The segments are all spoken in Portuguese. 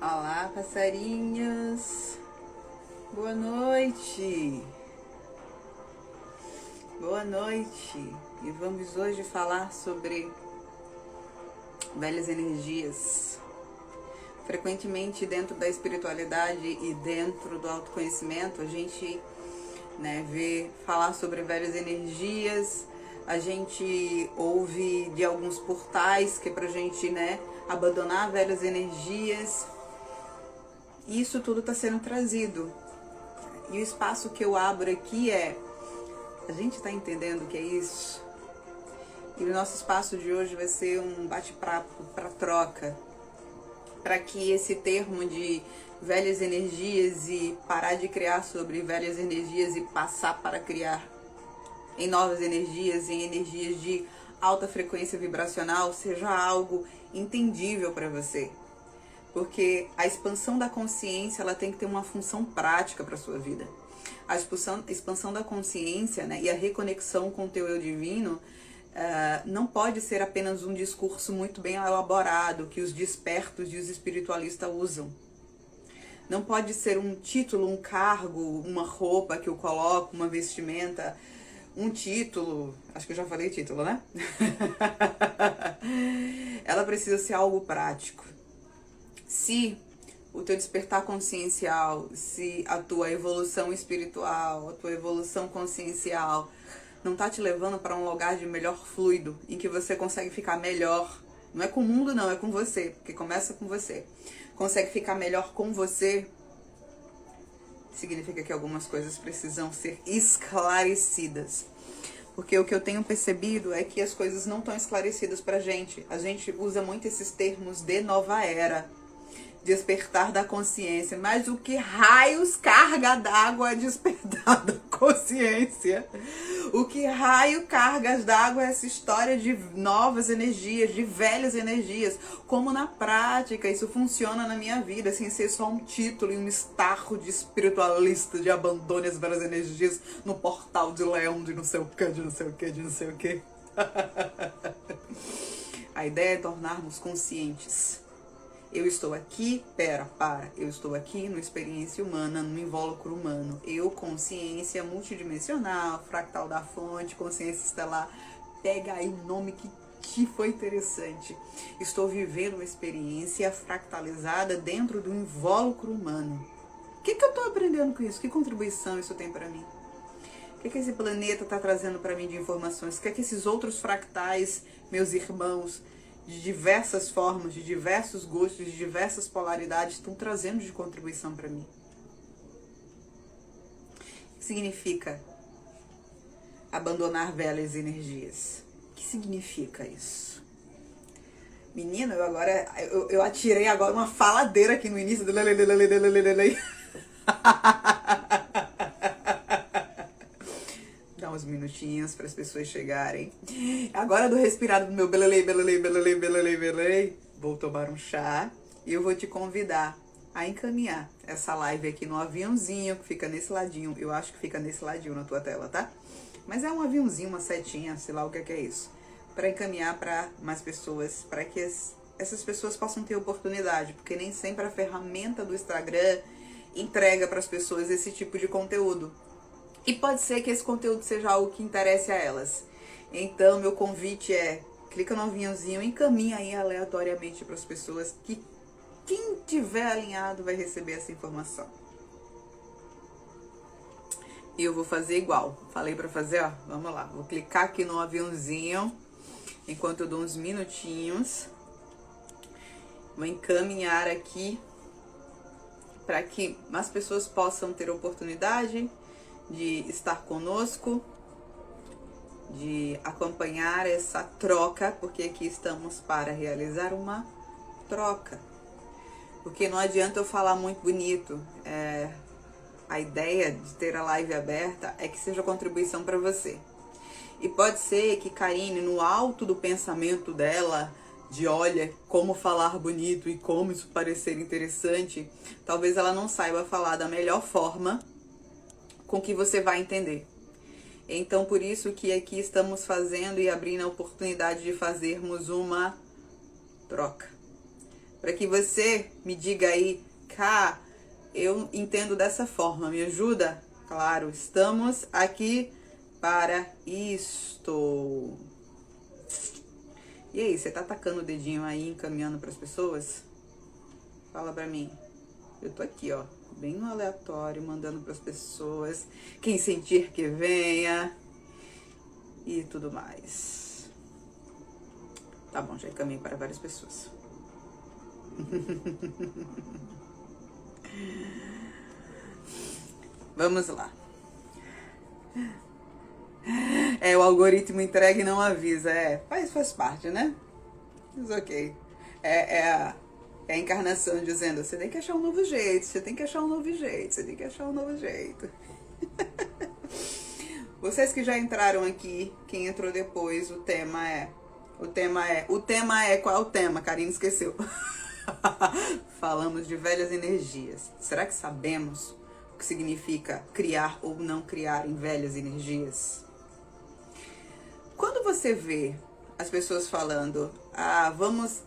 Olá, passarinhos. Boa noite. Boa noite. E vamos hoje falar sobre velhas energias. Frequentemente dentro da espiritualidade e dentro do autoconhecimento, a gente vê falar sobre velhas energias. A gente ouve de alguns portais que é pra gente abandonar velhas energias. Isso tudo está sendo trazido. E o espaço que eu abro aqui a gente está entendendo o que é isso? E o nosso espaço de hoje vai ser um bate-papo para troca, para que esse termo de velhas energias e parar de criar sobre velhas energias e passar para criar em novas energias, em energias de alta frequência vibracional, seja algo entendível para você. Porque a expansão da consciência ela tem que ter uma função prática para a sua vida. A expansão da consciência e a reconexão com o teu eu divino não pode ser apenas um discurso muito bem elaborado que os despertos e os espiritualistas usam. Não pode ser um título, um cargo, uma roupa que eu coloco, uma vestimenta, um título. Acho que eu já falei título, né? Ela precisa ser algo prático. Se o teu despertar consciencial, se a tua evolução espiritual, a tua evolução consciencial não tá te levando para um lugar de melhor fluido, em que você consegue ficar melhor, não é com o mundo não, é com você, porque começa com você, consegue ficar melhor com você, significa que algumas coisas precisam ser esclarecidas. Porque o que eu tenho percebido é que as coisas não estão esclarecidas pra gente. A gente usa muito esses termos de nova era, despertar da consciência, mas o que raios carga d'água é despertar da consciência? O que raio cargas d'água é essa história de novas energias, de velhas energias? Como na prática isso funciona na minha vida, sem ser só um título e um estarro de espiritualista, de abandone as velhas energias no portal de leão, de não sei o que, de não sei o que, de não sei o que. A ideia é tornarmos conscientes. Eu estou aqui, eu estou aqui numa experiência humana, num invólucro humano. Eu, consciência multidimensional, fractal da fonte, consciência estelar, pega aí o nome que te foi interessante. Estou vivendo uma experiência fractalizada dentro do invólucro humano. O que eu estou aprendendo com isso? Que contribuição isso tem para mim? O que esse planeta está trazendo para mim de informações? O que esses outros fractais, meus irmãos, de diversas formas, de diversos gostos, de diversas polaridades, estão trazendo de contribuição para mim? O que significa abandonar velhas energias? O que significa isso? Menino, eu atirei agora uma faladeira aqui no início do Dá uns minutinhos para as pessoas chegarem. Agora do respirado do meu belelei, vou tomar um chá e eu vou te convidar a encaminhar essa live aqui no aviãozinho que fica nesse ladinho. Eu acho que fica nesse ladinho na tua tela, tá? Mas é um aviãozinho, uma setinha, sei lá o que é isso. Para encaminhar para mais pessoas, para que essas pessoas possam ter oportunidade, porque nem sempre a ferramenta do Instagram entrega para as pessoas esse tipo de conteúdo. E pode ser que esse conteúdo seja algo que interesse a elas. Então, meu convite clica no aviãozinho e encaminha aí aleatoriamente para as pessoas que quem tiver alinhado vai receber essa informação. E eu vou fazer igual. Falei para fazer, ó. Vamos lá. Vou clicar aqui no aviãozinho enquanto eu dou uns minutinhos. Vou encaminhar aqui para que mais pessoas possam ter oportunidade de estar conosco, de acompanhar essa troca, porque aqui estamos para realizar uma troca. Porque não adianta eu falar muito bonito, a ideia de ter a live aberta é que seja contribuição para você. E pode ser que Karine, no alto do pensamento dela, de olha, como falar bonito e como isso parecer interessante, talvez ela não saiba falar da melhor forma com que você vai entender. Então, por isso que aqui estamos fazendo e abrindo a oportunidade de fazermos uma troca. para que você me diga aí, Cá, eu entendo dessa forma, me ajuda? Claro, estamos aqui para isto. E aí, você tá tacando o dedinho aí, encaminhando para as pessoas? Fala pra mim. Eu tô aqui, ó, bem no aleatório, mandando para as pessoas. Quem sentir que venha. E tudo mais. Tá bom, já encaminhei para várias pessoas. Vamos lá. O algoritmo entrega e não avisa. Faz parte, né? Mas ok. É a encarnação dizendo, você tem que achar um novo jeito, você tem que achar um novo jeito, você tem que achar um novo jeito. Vocês que já entraram aqui, quem entrou depois, o tema é, qual é o tema? Karine esqueceu. Falamos de velhas energias. Será que sabemos o que significa criar ou não criar em velhas energias? Quando você vê as pessoas falando, vamos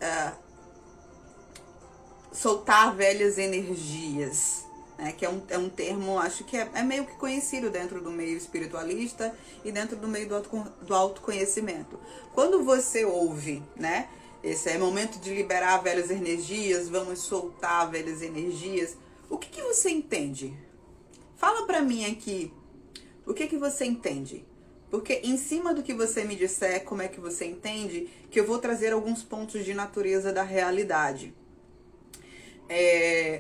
soltar velhas energias, né, que é um termo, acho que é meio que conhecido dentro do meio espiritualista e dentro do meio do autoconhecimento. Quando você ouve, né, esse é momento de liberar velhas energias, vamos soltar velhas energias, o que você entende? Fala pra mim aqui, o que você entende? Porque em cima do que você me disser, como é que você entende, que eu vou trazer alguns pontos de natureza da realidade.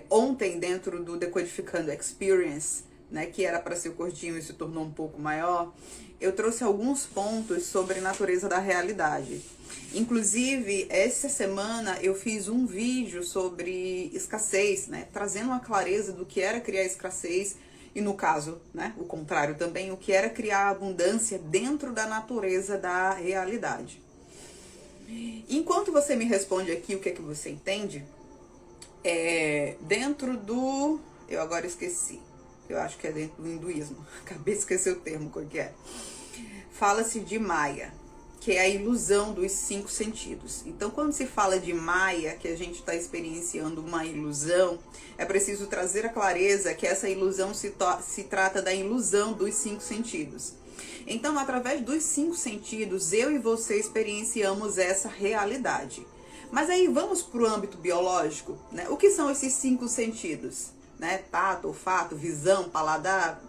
Ontem, dentro do Decodificando Experience, né, que era para ser curtinho e se tornou um pouco maior, eu trouxe alguns pontos sobre natureza da realidade. Inclusive, essa semana eu fiz um vídeo sobre escassez, né, trazendo uma clareza do que era criar escassez e, no caso, né, o contrário também, o que era criar abundância dentro da natureza da realidade. Enquanto você me responde aqui o que é que você entende, dentro do... Eu agora esqueci. Eu acho que é dentro do hinduísmo. Acabei de esquecer o termo, qual que é. Fala-se de Maya, que é a ilusão dos 5 sentidos. Então, quando se fala de Maya, que a gente está experienciando uma ilusão, é preciso trazer a clareza que essa ilusão se trata da ilusão dos 5 sentidos. Então, através dos 5 sentidos, eu e você experienciamos essa realidade. Mas aí vamos para o âmbito biológico, né? O que são esses 5 sentidos? Né? Tato, olfato, visão, paladar.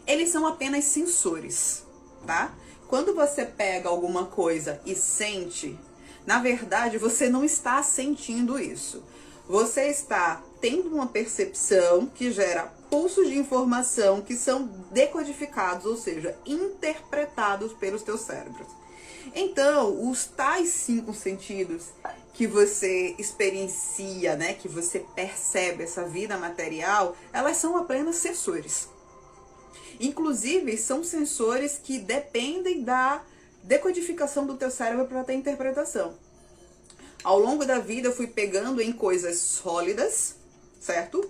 Eles são apenas sensores, tá? Quando você pega alguma coisa e sente, na verdade você não está sentindo isso. Você está tendo uma percepção que gera pulsos de informação que são decodificados, ou seja, interpretados pelos teus cérebros. Então, os tais 5 sentidos que você experiencia, né, que você percebe essa vida material, elas são apenas sensores. Inclusive, são sensores que dependem da decodificação do teu cérebro para ter interpretação. Ao longo da vida, eu fui pegando em coisas sólidas, certo?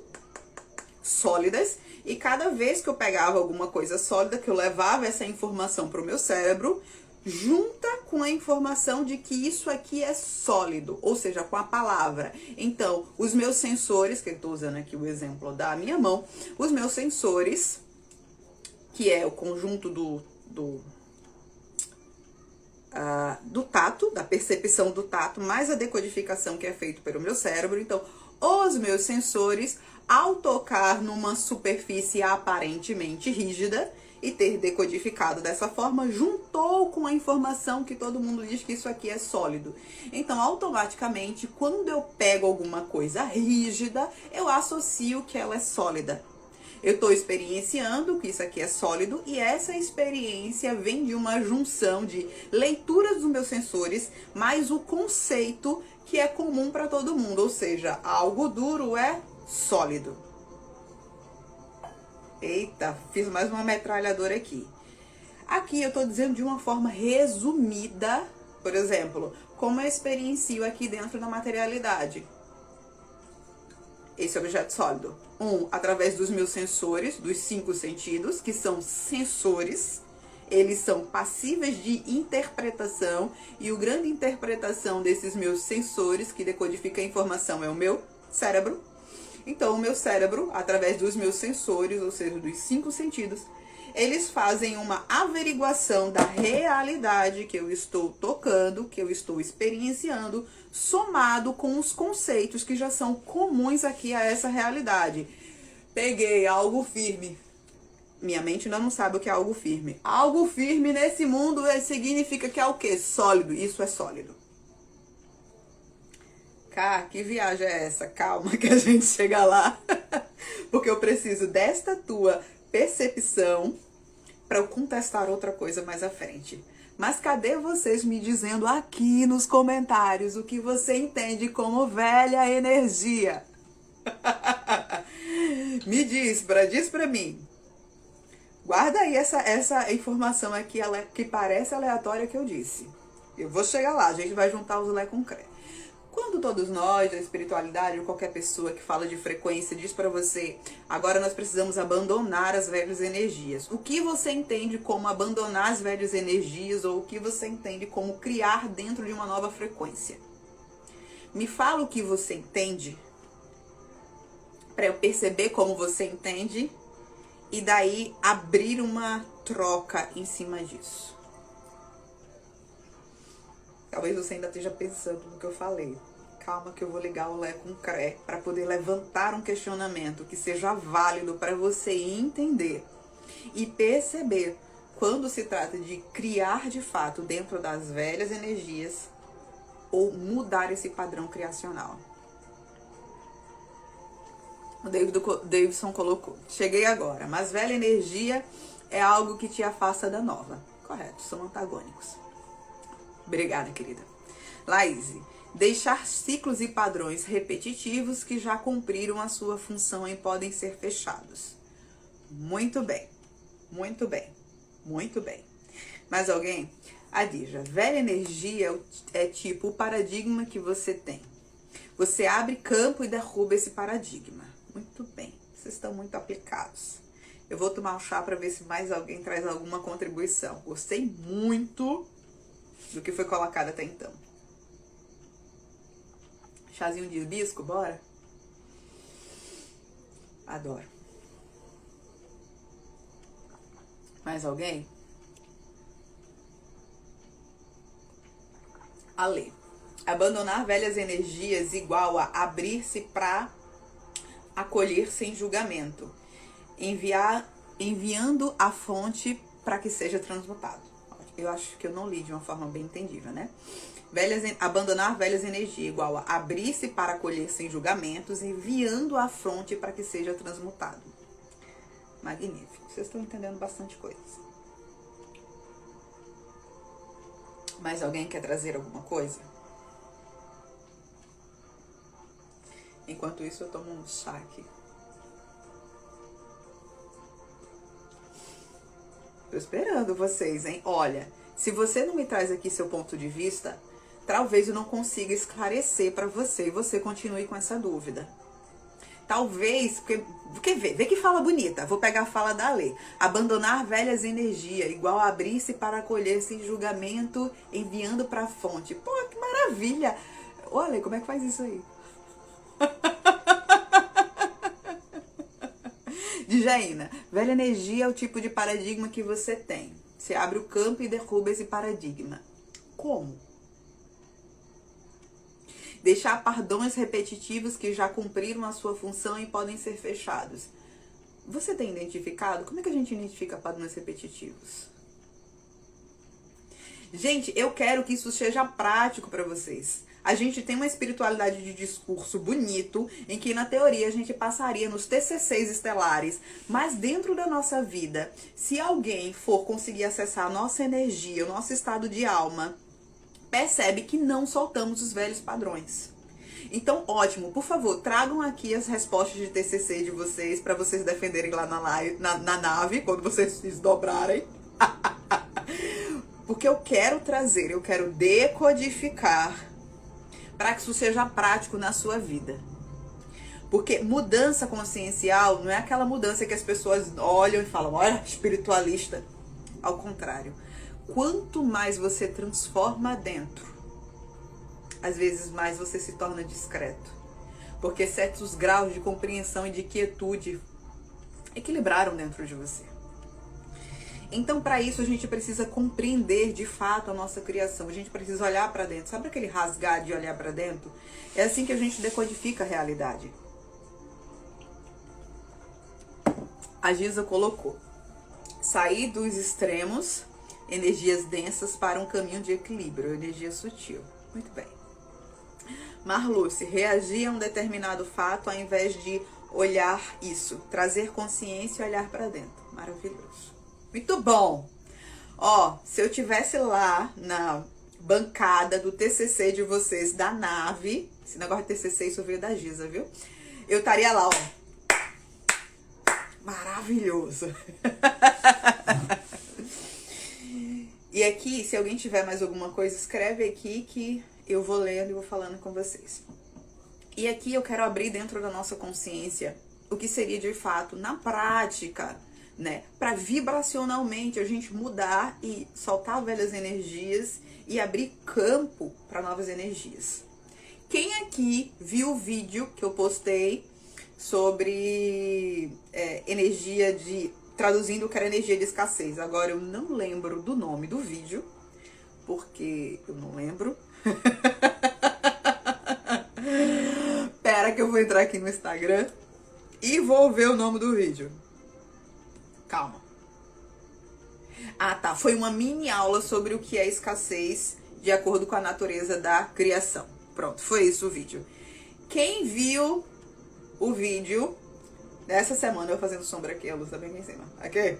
Sólidas. E cada vez que eu pegava alguma coisa sólida, que eu levava essa informação para o meu cérebro, junta com a informação de que isso aqui é sólido, ou seja, com a palavra. Então, os meus sensores, que eu estou usando aqui o exemplo da minha mão, os meus sensores, que é o conjunto do tato, da percepção do tato, mais a decodificação que é feita pelo meu cérebro. Então, os meus sensores, ao tocar numa superfície aparentemente rígida e ter decodificado dessa forma, juntou com a informação que todo mundo diz que isso aqui é sólido. Então, automaticamente, quando eu pego alguma coisa rígida, eu associo que ela é sólida. Eu estou experienciando que isso aqui é sólido e essa experiência vem de uma junção de leituras dos meus sensores, mais o conceito que é comum para todo mundo, ou seja, algo duro é sólido. Eita, fiz mais uma metralhadora aqui. Aqui eu estou dizendo de uma forma resumida, por exemplo, como eu experiencio aqui dentro da materialidade. Esse objeto sólido. Através dos meus sensores, dos 5 sentidos, que são sensores. Eles são passíveis de interpretação, e o grande interpretação desses meus sensores, que decodifica a informação, é o meu cérebro. Então, o meu cérebro, através dos meus sensores, ou seja, dos 5 sentidos, eles fazem uma averiguação da realidade que eu estou tocando, que eu estou experienciando, somado com os conceitos que já são comuns aqui a essa realidade. Peguei algo firme. Minha mente ainda não sabe o que é algo firme. Algo firme nesse mundo significa que é o quê? Sólido. Isso é sólido. Cá, que viagem é essa? Calma que a gente chega lá. Porque eu preciso desta tua percepção para eu contestar outra coisa mais à frente. Mas cadê vocês me dizendo aqui nos comentários o que você entende como velha energia? Me diz pra mim. Guarda aí essa informação aqui que parece aleatória que eu disse. Eu vou chegar lá, a gente vai juntar os Lé com Cré. Quando todos nós, da espiritualidade, ou qualquer pessoa que fala de frequência, diz pra você, agora nós precisamos abandonar as velhas energias. O que você entende como abandonar as velhas energias, ou o que você entende como criar dentro de uma nova frequência? Me fala o que você entende, para eu perceber como você entende, e daí abrir uma troca em cima disso. Talvez você ainda esteja pensando no que eu falei. Calma que eu vou ligar o Lé com o Cré para poder levantar um questionamento que seja válido para você entender e perceber quando se trata de criar de fato dentro das velhas energias ou mudar esse padrão criacional. O Davidson colocou: cheguei agora, mas velha energia é algo que te afasta da nova. Correto, são antagônicos. Obrigada, querida. Laís, deixar ciclos e padrões repetitivos que já cumpriram a sua função e podem ser fechados. Muito bem, muito bem, muito bem. Mais alguém? Adija, velha energia é tipo o paradigma que você tem. Você abre campo e derruba esse paradigma. Muito bem, vocês estão muito aplicados. Eu vou tomar um chá para ver se mais alguém traz alguma contribuição. Gostei muito do que foi colocado até então. Chazinho de hibisco, bora? Adoro. Mais alguém? Ale. Abandonar velhas energias igual a abrir-se para acolher sem julgamento. Enviando a fonte para que seja transmutado. Eu acho que eu não li de uma forma bem entendível, né? Abandonar velhas energias igual a abrir-se para acolher sem julgamentos, enviando a fonte para que seja transmutado. Magnífico. Vocês estão entendendo bastante coisas. Mais alguém quer trazer alguma coisa? Enquanto isso, eu tomo um chá aqui. Tô esperando vocês, hein? Olha, se você não me traz aqui seu ponto de vista, talvez eu não consiga esclarecer para você e você continue com essa dúvida. Talvez, porque vê que fala bonita. Vou pegar a fala da Ale. Abandonar velhas energias, igual a abrir-se para acolher sem julgamento, enviando para a fonte. Pô, que maravilha! Olha, como é que faz isso aí? Djaína, velha energia é o tipo de paradigma que você tem. Você abre o campo e derruba esse paradigma. Como? Deixar padrões repetitivos que já cumpriram a sua função e podem ser fechados. Você tem identificado? Como é que a gente identifica padrões repetitivos? Gente, eu quero que isso seja prático para vocês. A gente tem uma espiritualidade de discurso bonito, em que na teoria a gente passaria nos TCCs estelares, mas dentro da nossa vida, se alguém for conseguir acessar a nossa energia, o nosso estado de alma, percebe que não soltamos os velhos padrões. Então, ótimo, por favor, tragam aqui as respostas de TCC de vocês, para vocês defenderem lá na nave, quando vocês se desdobrarem. Porque eu quero decodificar, para que isso seja prático na sua vida. Porque mudança consciencial não é aquela mudança que as pessoas olham e falam, olha, espiritualista. Ao contrário, quanto mais você transforma dentro, às vezes mais você se torna discreto. Porque certos graus de compreensão e de quietude equilibraram dentro de você. Então, para isso, a gente precisa compreender de fato a nossa criação. A gente precisa olhar para dentro. Sabe aquele rasgar de olhar para dentro? É assim que a gente decodifica a realidade. A Giza colocou: sair dos extremos, energias densas, para um caminho de equilíbrio, energia sutil. Muito bem. Marluce: reagir a um determinado fato ao invés de olhar isso. Trazer consciência e olhar para dentro. Maravilhoso. Muito bom! Ó, se eu tivesse lá na bancada do TCC de vocês, da nave, esse negócio de TCC, isso veio da Giza, viu? Eu estaria lá, ó. Maravilhoso! E aqui, se alguém tiver mais alguma coisa, escreve aqui que eu vou lendo e vou falando com vocês. E aqui eu quero abrir dentro da nossa consciência o que seria de fato, na prática, né? Para vibracionalmente a gente mudar e soltar velhas energias e abrir campo para novas energias. Quem aqui viu o vídeo que eu postei sobre energia de... traduzindo o que era energia de escassez. Agora eu não lembro do nome do vídeo, porque eu não lembro. Pera que eu vou entrar aqui no Instagram e vou ver o nome do vídeo. Calma. Ah, tá. Foi uma mini aula sobre o que é escassez de acordo com a natureza da criação. Pronto, foi isso o vídeo. Quem viu o vídeo dessa semana, eu fazendo sombra aqui, a luz tá bem aqui em cima. Aqui.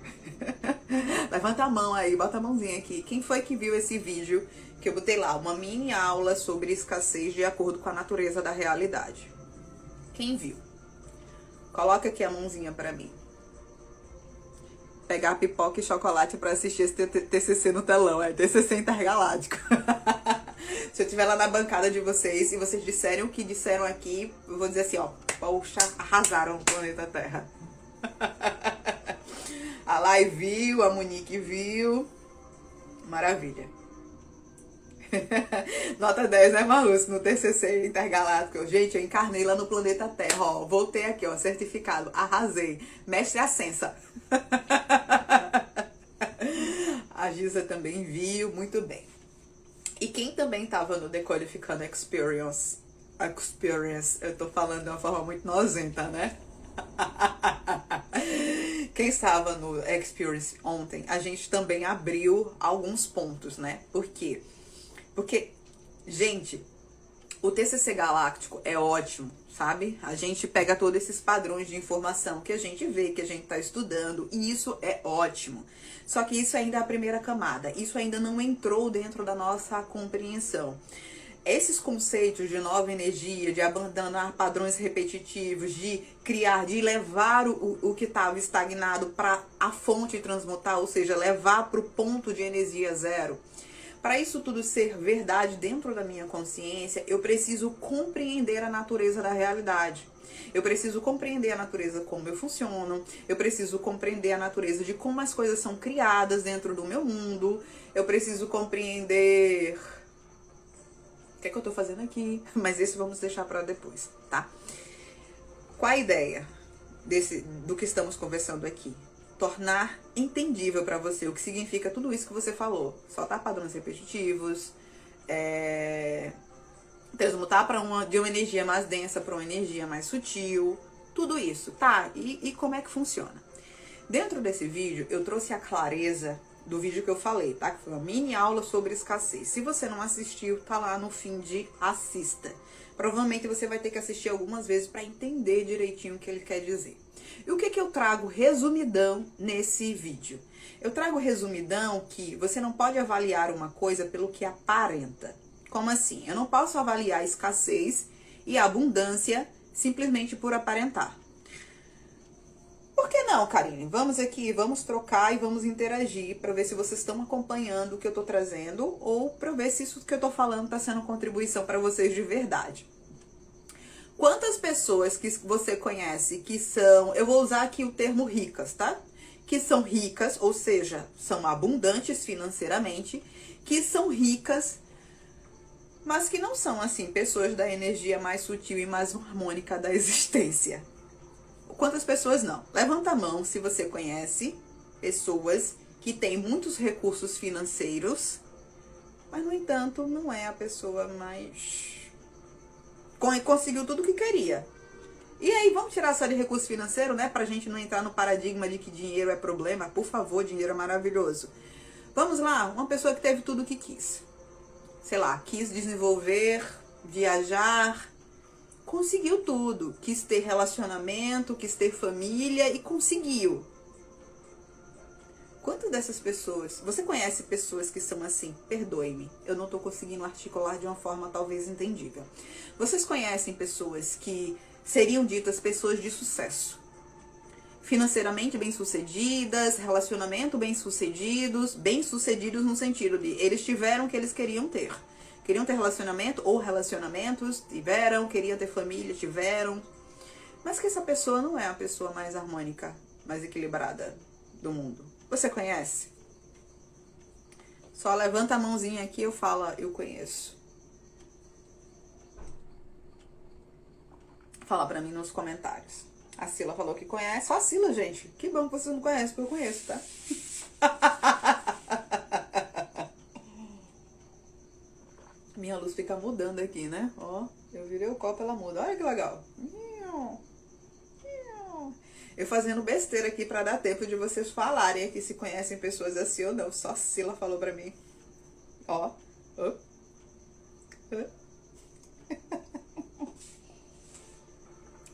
Levanta a mão aí, bota a mãozinha aqui. Quem foi que viu esse vídeo que eu botei lá? Uma mini aula sobre escassez de acordo com a natureza da realidade. Quem viu? Coloca aqui a mãozinha pra mim. Pegar pipoca e chocolate pra assistir esse TCC no telão. É TCC Intergaláctico. Se eu estiver lá na bancada de vocês e vocês disserem o que disseram aqui, eu vou dizer assim, ó. Poxa, arrasaram o planeta Terra. A Lai viu, a Monique viu. Maravilha. Nota 10, né, Marlúcio? No TCC Intergaláctico. Gente, eu encarnei lá no planeta Terra, ó. Voltei aqui, ó, certificado. Arrasei. Mestre Ascensa. A Giza também viu, muito bem. E quem também tava no Decodificando Experience, eu tô falando de uma forma muito nojenta, né? Quem estava no Experience ontem, a gente também abriu alguns pontos, né? Por quê? Porque, gente, o TCC Galáctico é ótimo, sabe? A gente pega todos esses padrões de informação que a gente vê, que a gente tá estudando, e isso é ótimo. Só que isso ainda é a primeira camada, isso ainda não entrou dentro da nossa compreensão. Esses conceitos de nova energia, de abandonar padrões repetitivos, de criar, de levar o que estava estagnado para a fonte transmutar, ou seja, levar para o ponto de energia zero. Para isso tudo ser verdade dentro da minha consciência, eu preciso compreender a natureza da realidade. Eu preciso compreender a natureza como eu funciono, eu preciso compreender a natureza de como as coisas são criadas dentro do meu mundo, eu preciso compreender... O que é que eu tô fazendo aqui? Mas esse vamos deixar para depois, tá? Qual a ideia do que estamos conversando aqui? Tornar entendível para você o que significa tudo isso que você falou. Soltar padrões repetitivos, transmutar de uma energia mais densa para uma energia mais sutil, tudo isso, tá? E como é que funciona? Dentro desse vídeo, eu trouxe a clareza do vídeo que eu falei, tá? Que foi uma mini aula sobre escassez. Se você não assistiu, tá lá no feed, assista. Provavelmente você vai ter que assistir algumas vezes para entender direitinho o que ele quer dizer. E o que eu trago resumidão nesse vídeo? Eu trago resumidão que você não pode avaliar uma coisa pelo que aparenta. Como assim? Eu não posso avaliar escassez e abundância simplesmente por aparentar. Por que não, Karine? Vamos aqui, vamos trocar e vamos interagir para ver se vocês estão acompanhando o que eu tô trazendo ou para ver se isso que eu tô falando tá sendo contribuição para vocês de verdade. Quantas pessoas que você conhece que são, eu vou usar aqui o termo ricas, tá? que são ricas, ou seja, são abundantes financeiramente, que são ricas, mas que não são, assim, pessoas da energia mais sutil e mais harmônica da existência. Quantas pessoas não? Levanta a mão se você conhece pessoas que têm muitos recursos financeiros, mas, no entanto, não é a pessoa mais... conseguiu tudo o que queria. E aí, vamos tirar só de recurso financeiro, né? Pra gente não entrar no paradigma de que dinheiro é problema. Por favor, dinheiro é maravilhoso. Vamos lá, uma pessoa que teve tudo o que quis. Sei lá, quis desenvolver, viajar, conseguiu tudo. Quis ter relacionamento, quis ter família e conseguiu. Quantas dessas pessoas... Você conhece pessoas que são assim? Perdoe-me, eu não tô conseguindo articular de uma forma talvez entendível. Vocês conhecem pessoas que seriam ditas pessoas de sucesso? Financeiramente bem-sucedidas, relacionamento bem-sucedidos no sentido de eles tiveram o que eles queriam ter. Queriam ter relacionamento ou relacionamentos, tiveram, queriam ter família, tiveram. Mas que essa pessoa não é a pessoa mais harmônica, mais equilibrada do mundo. Você conhece? Só levanta a mãozinha aqui e eu falo, eu conheço. Fala pra mim nos comentários. A Sila falou que conhece. Só a Sila, gente. Que bom que vocês não conhecem, porque eu conheço, tá? Minha luz fica mudando aqui, né? Ó, eu virei o copo, ela muda. Olha que legal. Eu fazendo besteira aqui pra dar tempo de vocês falarem aqui se conhecem pessoas assim ou não. Só a Sila falou pra mim. Ó.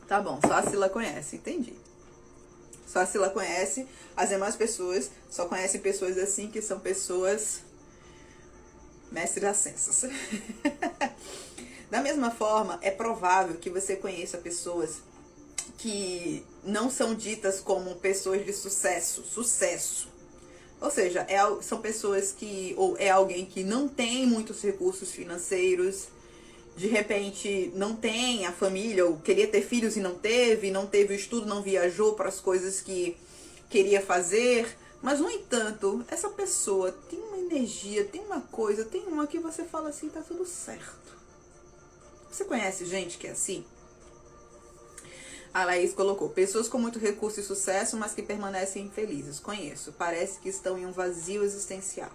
Tá bom, só a Sila conhece, entendi. Só a Sila conhece, as demais pessoas só conhecem pessoas assim, que são pessoas mestres ascensos. Da mesma forma, é provável que você conheça pessoas que não são ditas como pessoas de sucesso. Ou seja, são pessoas que, ou é alguém que não tem muitos recursos financeiros, de repente não tem a família, ou queria ter filhos e não teve o estudo, não viajou para as coisas que queria fazer. Mas, no entanto, essa pessoa tem uma energia, tem uma coisa, tem uma que você fala assim, tá tudo certo. Você conhece gente que é assim? A Laís colocou, pessoas com muito recurso e sucesso, mas que permanecem infelizes. Conheço, parece que estão em um vazio existencial.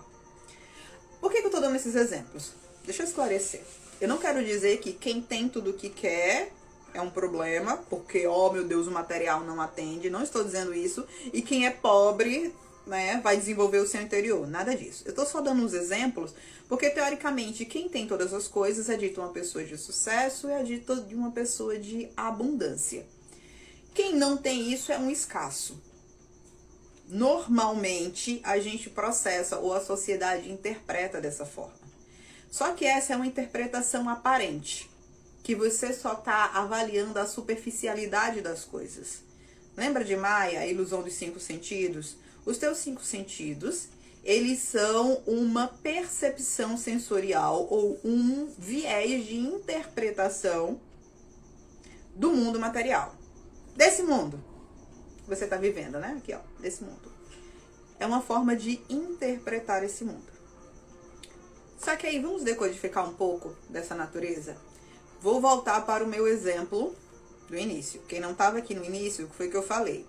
Por que eu tô dando esses exemplos? Deixa eu esclarecer. Eu não quero dizer que quem tem tudo o que quer é um problema, porque, oh meu Deus, o material não atende. Não estou dizendo isso. E quem é pobre, né, vai desenvolver o seu interior. Nada disso. Eu estou só dando uns exemplos, porque, teoricamente, quem tem todas as coisas é dito uma pessoa de sucesso, é dito de uma pessoa de abundância. Quem não tem isso é um escasso. Normalmente, a gente processa, ou a sociedade interpreta dessa forma. Só que essa é uma interpretação aparente, que você só está avaliando a superficialidade das coisas. Lembra de Maia, a ilusão dos 5 sentidos? Os teus 5 sentidos, eles são uma percepção sensorial ou um viés de interpretação do mundo material. Desse mundo que você está vivendo, né? Aqui, ó, desse mundo. É uma forma de interpretar esse mundo. Só que aí, vamos decodificar um pouco dessa natureza? Vou voltar para o meu exemplo do início. Quem não estava aqui no início, o que foi que eu falei?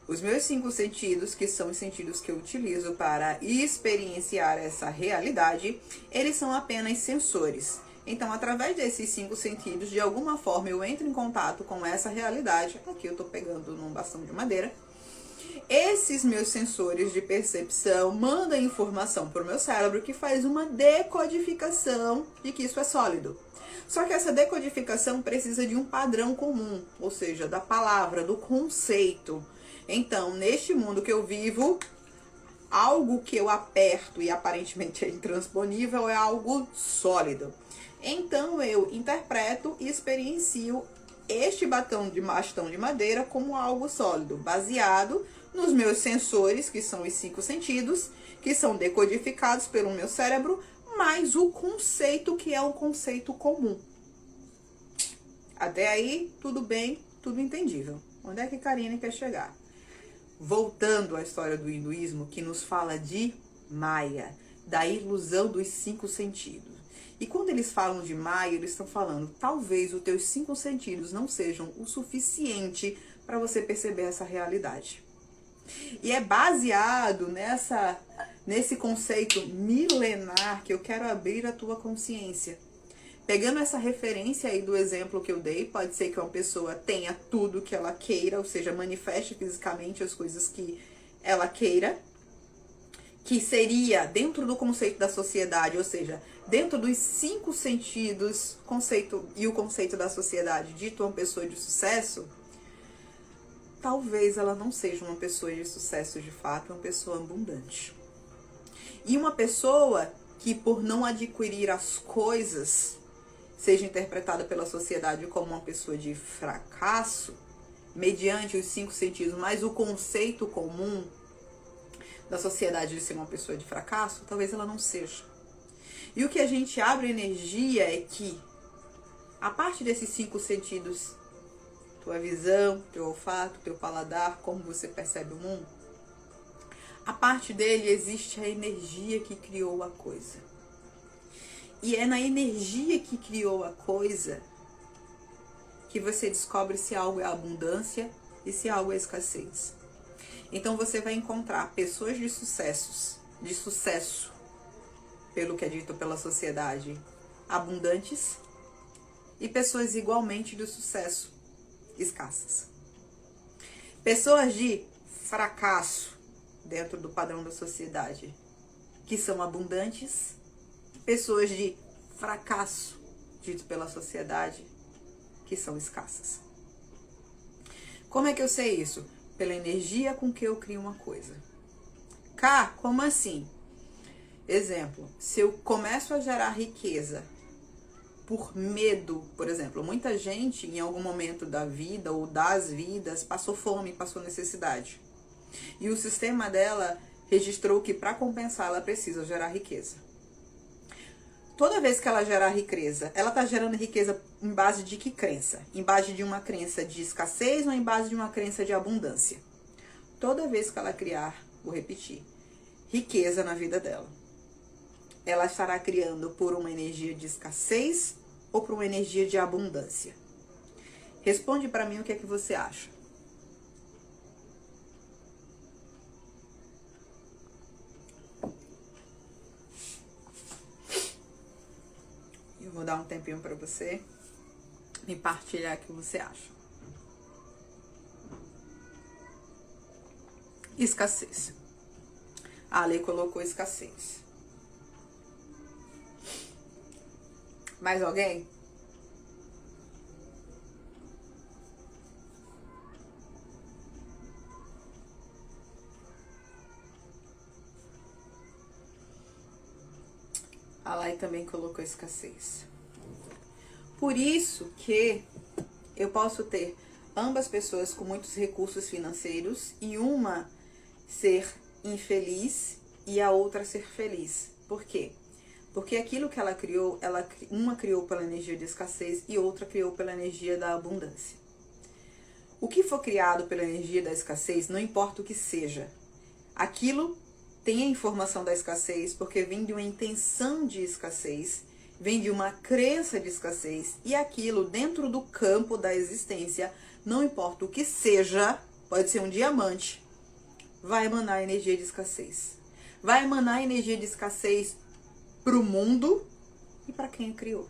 Os meus 5 sentidos, que são os sentidos que eu utilizo para experienciar essa realidade, eles são apenas sensores. Então, através desses 5 sentidos, de alguma forma eu entro em contato com essa realidade. Aqui eu tô pegando num bastão de madeira. Esses meus sensores de percepção mandam informação para o meu cérebro, que faz uma decodificação de que isso é sólido. Só que essa decodificação precisa de um padrão comum, ou seja, da palavra, do conceito. Então, neste mundo que eu vivo, algo que eu aperto e aparentemente é intransponível é algo sólido. Então, eu interpreto e experiencio este bastão de madeira como algo sólido, baseado nos meus sensores, que são os 5 sentidos, que são decodificados pelo meu cérebro, mais o conceito, que é um conceito comum. Até aí, tudo bem, tudo entendível. Onde é que Karine quer chegar? voltando à história do hinduísmo, que nos fala de Maya, da ilusão dos 5 sentidos. E quando eles falam de Maya, eles estão falando, talvez os teus 5 sentidos não sejam o suficiente para você perceber essa realidade. E é baseado nesse conceito milenar que eu quero abrir a tua consciência. Pegando essa referência aí do exemplo que eu dei, pode ser que uma pessoa tenha tudo que ela queira, ou seja, manifeste fisicamente as coisas que ela queira, que seria dentro do conceito da sociedade, ou seja, dentro dos 5 sentidos, o conceito da sociedade, dito uma pessoa de sucesso, talvez ela não seja uma pessoa de sucesso de fato, uma pessoa abundante. E uma pessoa que, por não adquirir as coisas, seja interpretada pela sociedade como uma pessoa de fracasso, mediante os 5 sentidos, mas o conceito comum da sociedade de ser uma pessoa de fracasso, talvez ela não seja. E o que a gente abre energia é que, a parte desses 5 sentidos, tua visão, teu olfato, teu paladar, como você percebe o mundo, a parte dele existe a energia que criou a coisa. E é na energia que criou a coisa que você descobre se algo é abundância e se algo é escassez. Então você vai encontrar pessoas de sucesso, pelo que é dito pela sociedade, abundantes, e pessoas igualmente de sucesso, escassas. Pessoas de fracasso, dentro do padrão da sociedade, que são abundantes, pessoas de fracasso, dito pela sociedade, que são escassas. Como é que eu sei isso? Pela energia com que eu crio uma coisa. Como assim? Exemplo, se eu começo a gerar riqueza por medo, por exemplo, muita gente em algum momento da vida ou das vidas passou fome, passou necessidade. E o sistema dela registrou que para compensar ela precisa gerar riqueza. Toda vez que ela gerar riqueza, ela está gerando riqueza em base de que crença? Em base de uma crença de escassez ou em base de uma crença de abundância? Toda vez que ela criar, vou repetir, riqueza na vida dela, ela estará criando por uma energia de escassez ou por uma energia de abundância? Responde para mim o que é que você acha. Vou dar um tempinho para você me partilhar o que você acha. Escassez. A lei colocou escassez. Mais alguém? A Lai também colocou escassez. Por isso que eu posso ter ambas pessoas com muitos recursos financeiros e uma ser infeliz e a outra ser feliz. Por quê? Porque aquilo que ela criou, uma criou pela energia de escassez e outra criou pela energia da abundância. O que for criado pela energia da escassez, não importa o que seja, aquilo tem a informação da escassez porque vem de uma intenção de escassez, vem de uma crença de escassez, e aquilo dentro do campo da existência, não importa o que seja, pode ser um diamante, vai emanar energia de escassez. Vai emanar energia de escassez para o mundo e para quem criou.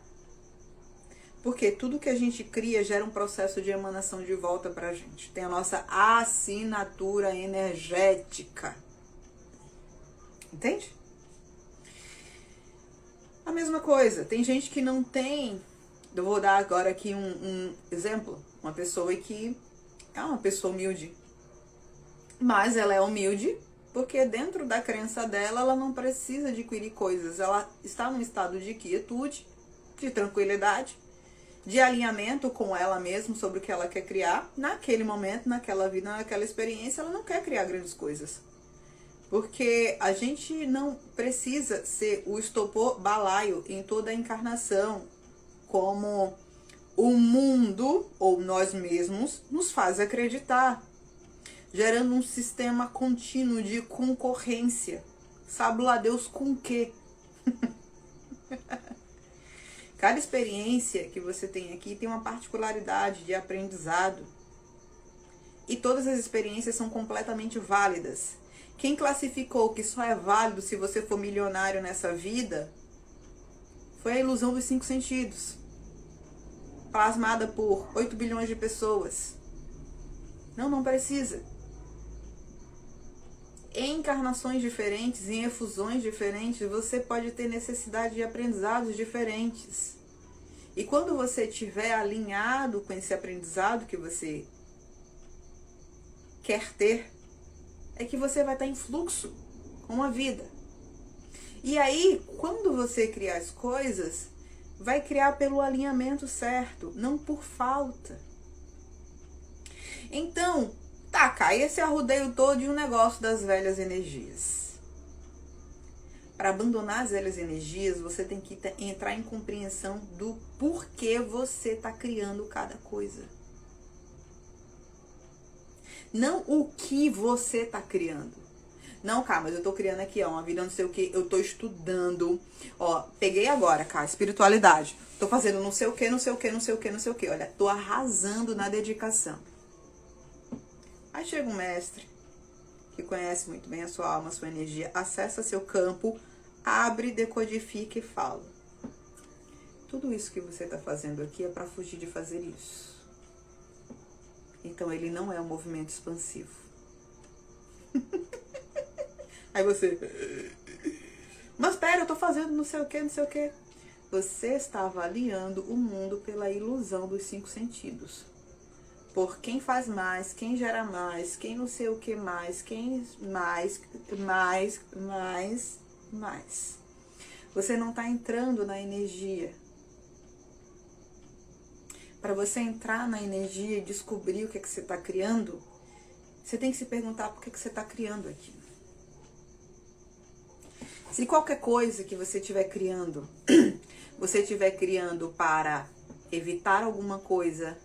Porque tudo que a gente cria gera um processo de emanação de volta para a gente. Tem a nossa assinatura energética. Entende? A mesma coisa, tem gente que não tem. Eu vou dar agora aqui um exemplo. Uma pessoa que é uma pessoa humilde. Mas ela é humilde porque dentro da crença dela, ela não precisa adquirir coisas. Ela está num estado de quietude, de tranquilidade, de alinhamento com ela mesma sobre o que ela quer criar. Naquele momento, naquela vida, naquela experiência, ela não quer criar grandes coisas. Porque a gente não precisa ser o estopor balaio em toda a encarnação, como o mundo, ou nós mesmos, nos faz acreditar. gerando um sistema contínuo de concorrência. Sabe lá Deus com o quê? Cada experiência que você tem aqui tem uma particularidade de aprendizado. E todas as experiências são completamente válidas. Quem classificou que só é válido se você for milionário nessa vida foi a ilusão dos 5 sentidos, plasmada por 8 bilhões de pessoas. Não precisa. Em encarnações diferentes, em efusões diferentes, você pode ter necessidade de aprendizados diferentes. E quando você estiver alinhado com esse aprendizado que você quer ter, é que você vai estar em fluxo com a vida. E aí, quando você criar as coisas, vai criar pelo alinhamento certo, não por falta. Então, tá, cai esse arrudeio todo de um negócio das velhas energias. Para abandonar as velhas energias, você tem que entrar em compreensão do porquê você está criando cada coisa. Não o que você está criando. Não, cara, mas eu tô criando aqui, ó, uma vida não sei o que, eu tô estudando, ó, peguei agora, cara, espiritualidade, tô fazendo não sei o que, não sei o que, não sei o que, não sei o que, olha, tô arrasando na dedicação. Aí chega um mestre, que conhece muito bem a sua alma, a sua energia, acessa seu campo, abre, decodifica e fala. Tudo isso que você tá fazendo aqui é para fugir de fazer isso. Então ele não é um movimento expansivo. Aí você... Mas pera, eu tô fazendo não sei o que, não sei o que. Você está avaliando o mundo pela ilusão dos 5 sentidos. Por quem faz mais, quem gera mais, quem não sei o que mais, quem mais. Você não está entrando na energia. Para você entrar na energia e descobrir o que você está criando, você tem que se perguntar por que você está criando aquilo. Se qualquer coisa que você estiver criando, você estiver criando para evitar alguma coisa,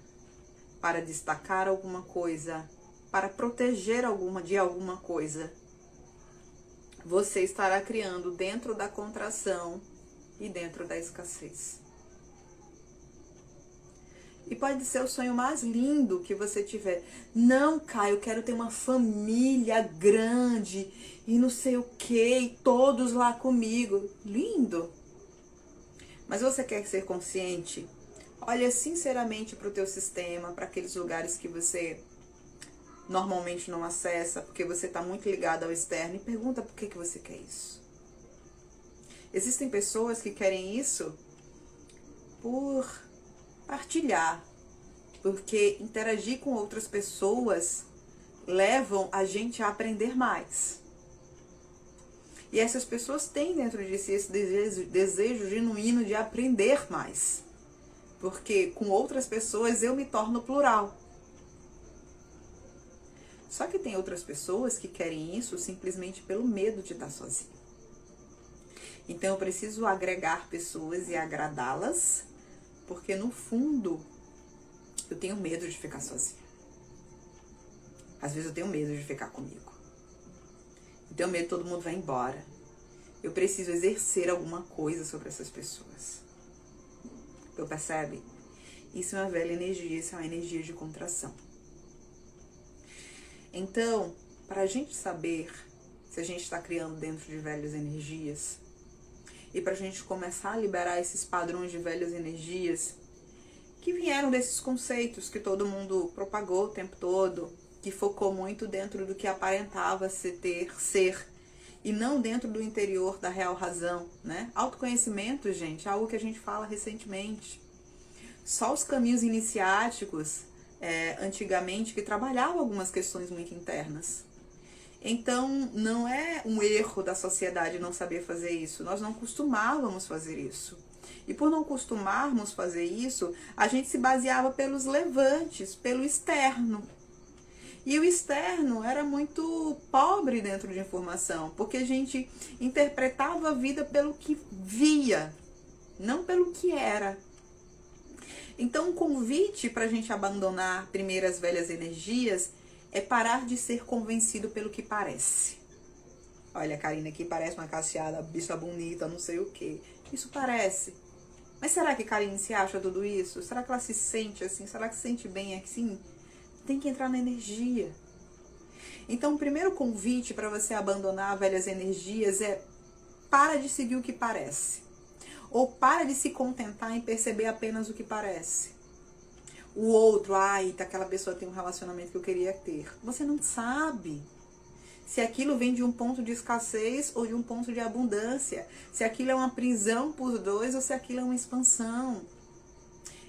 para destacar alguma coisa, para proteger de alguma coisa, você estará criando dentro da contração e dentro da escassez. E pode ser o sonho mais lindo que você tiver. Não, Caio, eu quero ter uma família grande e não sei o que, e todos lá comigo. Lindo! Mas você quer ser consciente? Olha sinceramente para o teu sistema, para aqueles lugares que você normalmente não acessa, porque você está muito ligado ao externo, e pergunta por que você quer isso. Existem pessoas que querem isso por partilhar, porque interagir com outras pessoas levam a gente a aprender mais. E essas pessoas têm dentro de si esse desejo genuíno de aprender mais. Porque com outras pessoas eu me torno plural. Só que tem outras pessoas que querem isso simplesmente pelo medo de estar sozinho. Então eu preciso agregar pessoas e agradá-las, porque no fundo eu tenho medo de ficar sozinha. Às vezes eu tenho medo de ficar comigo. Eu tenho medo que todo mundo vai embora. Eu preciso exercer alguma coisa sobre essas pessoas. Então percebe? Isso é uma velha energia, isso é uma energia de contração. Então, para a gente saber se a gente está criando dentro de velhas energias, e para a gente começar a liberar esses padrões de velhas energias que vieram desses conceitos que todo mundo propagou o tempo todo, que focou muito dentro do que aparentava ser, e não dentro do interior da real razão, né? Autoconhecimento, gente, é algo que a gente fala recentemente. Só os caminhos iniciáticos, antigamente, que trabalhavam algumas questões muito internas. Então, não é um erro da sociedade não saber fazer isso. Nós não costumávamos fazer isso. E por não costumarmos fazer isso, a gente se baseava pelos levantes, pelo externo. E o externo era muito pobre dentro de informação, porque a gente interpretava a vida pelo que via, não pelo que era. Então, o convite para a gente abandonar primeiro as velhas energias é parar de ser convencido pelo que parece. Olha, a Karina aqui parece uma cacheada, bicha bonita, não sei o quê. Isso parece. Mas será que Karine se acha tudo isso? Será que ela se sente assim? Será que se sente bem assim? Tem que entrar na energia. Então, o primeiro convite para você abandonar velhas energias é: para de seguir o que parece. Ou para de se contentar em perceber apenas o que parece. O outro, aquela pessoa tem um relacionamento que eu queria ter. Você não sabe se aquilo vem de um ponto de escassez ou de um ponto de abundância. Se aquilo é uma prisão por dois ou se aquilo é uma expansão.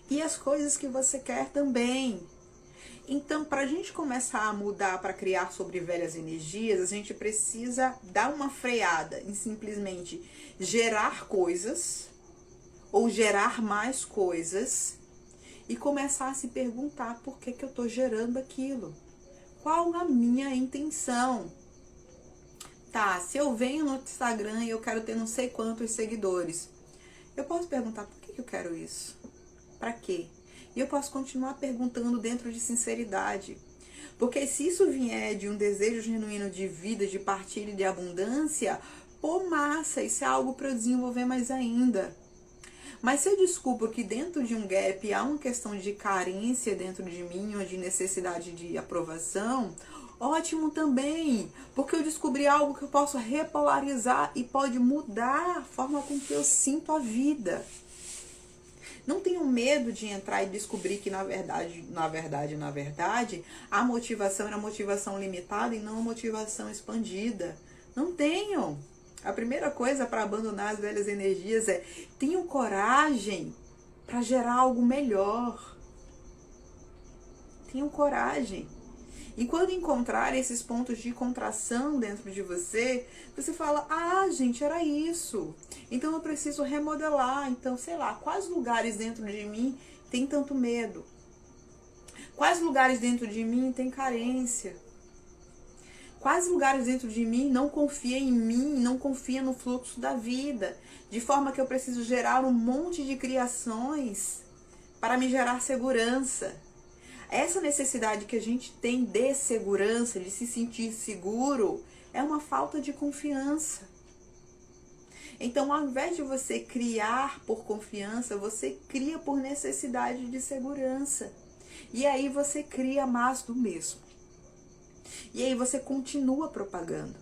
E as coisas que você quer também. Então, para a gente começar a mudar, para criar sobre velhas energias, a gente precisa dar uma freada em simplesmente gerar coisas ou gerar mais coisas e começar a se perguntar por que eu estou gerando aquilo. Qual a minha intenção? Tá, se eu venho no Instagram e eu quero ter não sei quantos seguidores, eu posso perguntar por que eu quero isso? Para quê? E eu posso continuar perguntando dentro de sinceridade. Porque se isso vier de um desejo genuíno de vida, de partilha e de abundância, pô, massa, isso é algo para eu desenvolver mais ainda. Mas se eu descubro que dentro de um gap há uma questão de carência dentro de mim, ou de necessidade de aprovação, ótimo também, porque eu descobri algo que eu posso repolarizar e pode mudar a forma com que eu sinto a vida. Não tenham medo de entrar e descobrir que na verdade, a motivação era motivação limitada e não a motivação expandida. Não tenham. A primeira coisa para abandonar as velhas energias é: tenham coragem para gerar algo melhor. Tenham coragem. E quando encontrar esses pontos de contração dentro de você, você fala: gente, era isso. Então eu preciso remodelar. Então, sei lá, quais lugares dentro de mim tem tanto medo? Quais lugares dentro de mim tem carência? Quais lugares dentro de mim não confia em mim, não confia no fluxo da vida? De forma que eu preciso gerar um monte de criações para me gerar segurança. Essa necessidade que a gente tem de segurança, de se sentir seguro, é uma falta de confiança. Então, ao invés de você criar por confiança, você cria por necessidade de segurança. E aí você cria mais do mesmo. E aí você continua propagando.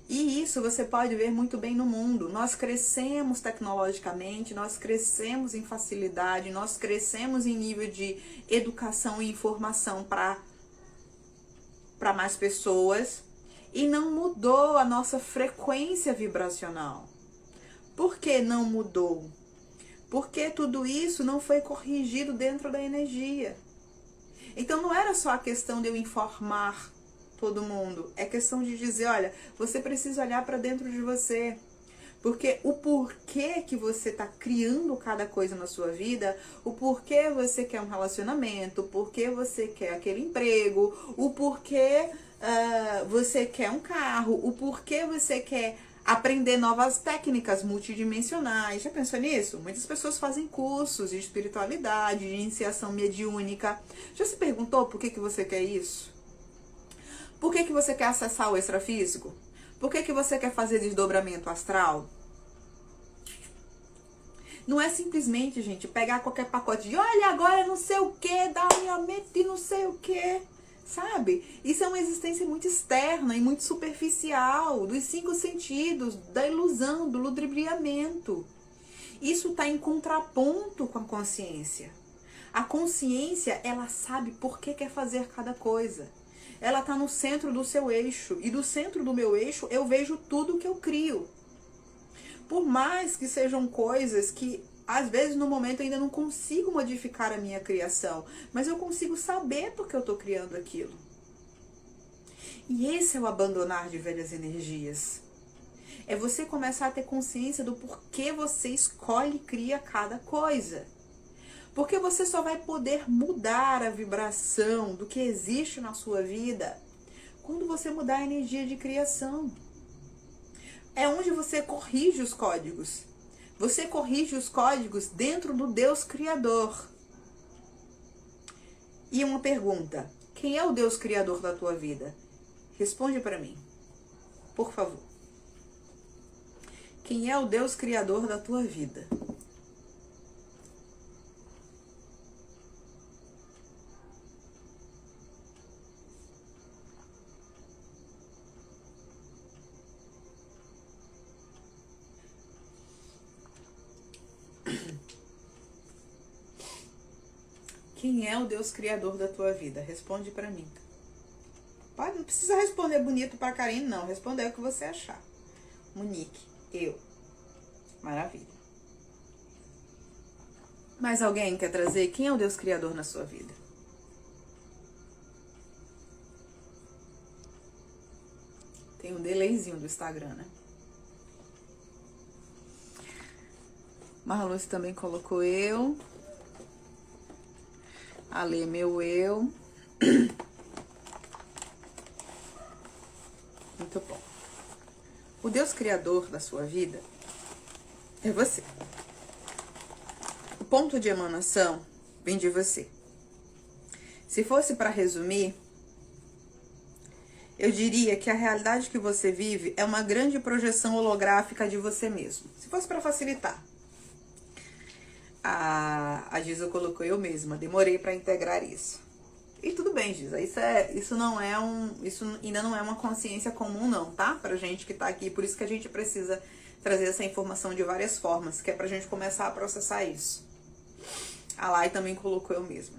E isso você pode ver muito bem no mundo. Nós crescemos tecnologicamente, nós crescemos em facilidade, nós crescemos em nível de educação e informação para mais pessoas e não mudou a nossa frequência vibracional. Por que não mudou? Porque tudo isso não foi corrigido dentro da energia. Então não era só a questão de eu informar todo mundo, é questão de dizer: olha, você precisa olhar para dentro de você, porque o porquê que você está criando cada coisa na sua vida, o porquê você quer um relacionamento, o porquê você quer aquele emprego, o porquê você quer um carro, o porquê você quer aprender novas técnicas multidimensionais. Já pensou nisso? Muitas pessoas fazem cursos de espiritualidade, de iniciação mediúnica. Já se perguntou por que você quer isso? Por que você quer acessar o extrafísico? Por que você quer fazer desdobramento astral? Não é simplesmente, gente, pegar qualquer pacote de: olha, agora não sei o que, dá alinhamento e não sei o que, sabe? Isso é uma existência muito externa e muito superficial, dos 5 sentidos, da ilusão, do ludibriamento. Isso está em contraponto com a consciência. A consciência, ela sabe por que quer fazer cada coisa. Ela está no centro do seu eixo. E do centro do meu eixo eu vejo tudo que eu crio. Por mais que sejam coisas que às vezes no momento eu ainda não consigo modificar a minha criação, mas eu consigo saber porque eu estou criando aquilo. E esse é o abandonar de velhas energias. É você começar a ter consciência do porquê você escolhe e cria cada coisa. Porque você só vai poder mudar a vibração do que existe na sua vida quando você mudar a energia de criação. É onde você corrige os códigos. Você corrige os códigos dentro do Deus Criador. E uma pergunta: Quem é o Deus criador da tua vida? Responde para mim, por favor. Quem é o Deus criador da tua vida? Quem é o Deus criador da tua vida? Responde pra mim. Não precisa responder bonito pra Karine, não. Responder o que você achar. Monique, eu. Maravilha. Mais alguém quer trazer? Quem é o Deus criador na sua vida? Tem um delayzinho do Instagram, né? Marluce também colocou eu. Ale, meu eu. Muito bom. O Deus criador da sua vida é você. O ponto de emanação vem de você. Se fosse para resumir, eu diria que a realidade que você vive é uma grande projeção holográfica de você mesmo. Se fosse para facilitar. A Giza colocou eu mesma, demorei para integrar isso. E tudo bem, Giza, isso ainda não é uma consciência comum não, tá? Pra gente que tá aqui, por isso que a gente precisa trazer essa informação de várias formas, que é pra gente começar a processar isso. A Lai também colocou eu mesma.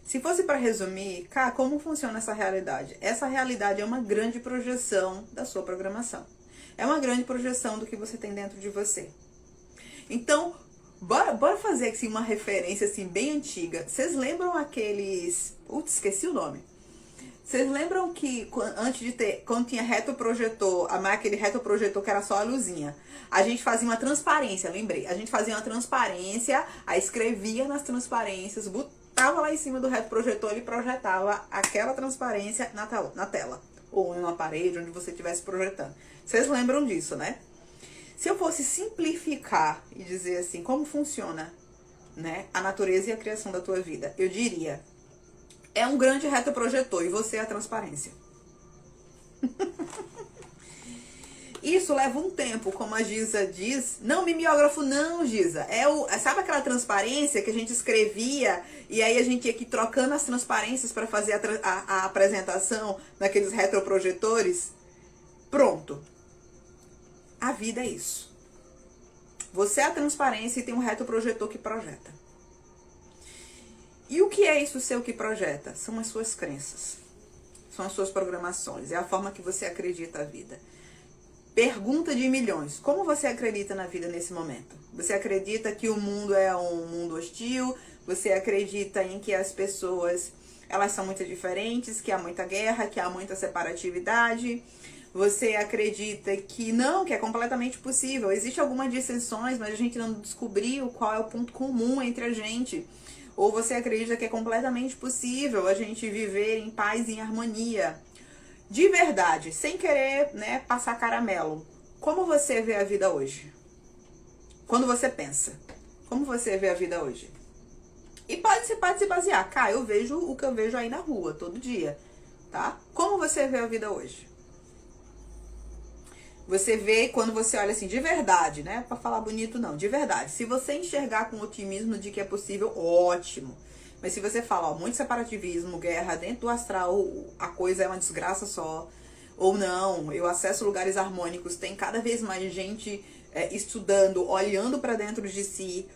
Se fosse para resumir, cara, como funciona essa realidade? Essa realidade é uma grande projeção da sua programação. É uma grande projeção do que você tem dentro de você. Então, bora fazer assim, uma referência assim, bem antiga. Vocês lembram aqueles... Putz, esqueci o nome. Vocês lembram que antes de ter... Quando tinha retroprojetor, aquele retroprojetor que era só a luzinha, a gente fazia uma transparência, lembrei. A gente fazia uma transparência, aí escrevia nas transparências, botava lá em cima do retroprojetor e projetava aquela transparência na tela. Ou em uma parede, onde você estivesse projetando. Vocês lembram disso, né? Se eu fosse simplificar e dizer assim, como funciona, né, a natureza e a criação da tua vida, eu diria, é um grande retroprojetor e você é a transparência. Isso leva um tempo, como a Giza diz. Não, mimeógrafo não, Giza. Sabe aquela transparência que a gente escrevia e aí a gente ia aqui trocando as transparências para fazer a apresentação naqueles retroprojetores? Pronto. A vida é isso. Você é a transparência e tem um retroprojetor que projeta. E o que é isso seu que projeta? São as suas crenças. São as suas programações. É a forma que você acredita a vida. Pergunta de milhões. Como você acredita na vida nesse momento? Você acredita que o mundo é um mundo hostil? Você acredita em que as pessoas, elas são muito diferentes, que há muita guerra, que há muita separatividade? Você acredita que não, que é completamente possível. Existem algumas dissensões, mas a gente não descobriu qual é o ponto comum entre a gente. Ou você acredita que é completamente possível a gente viver em paz e em harmonia. De verdade, sem querer, né, passar caramelo. Como você vê a vida hoje? Quando você pensa. Como você vê a vida hoje? E pode se basear. Cara, eu vejo o que eu vejo aí na rua, todo dia. Tá? Como você vê a vida hoje? Você vê quando você olha assim, de verdade, né? Pra falar bonito não, de verdade. Se você enxergar com otimismo de que é possível, ótimo. Mas se você fala, ó, muito separativismo, guerra, dentro do astral, a coisa é uma desgraça só. Ou não, eu acesso lugares harmônicos, tem cada vez mais gente estudando, olhando pra dentro de si.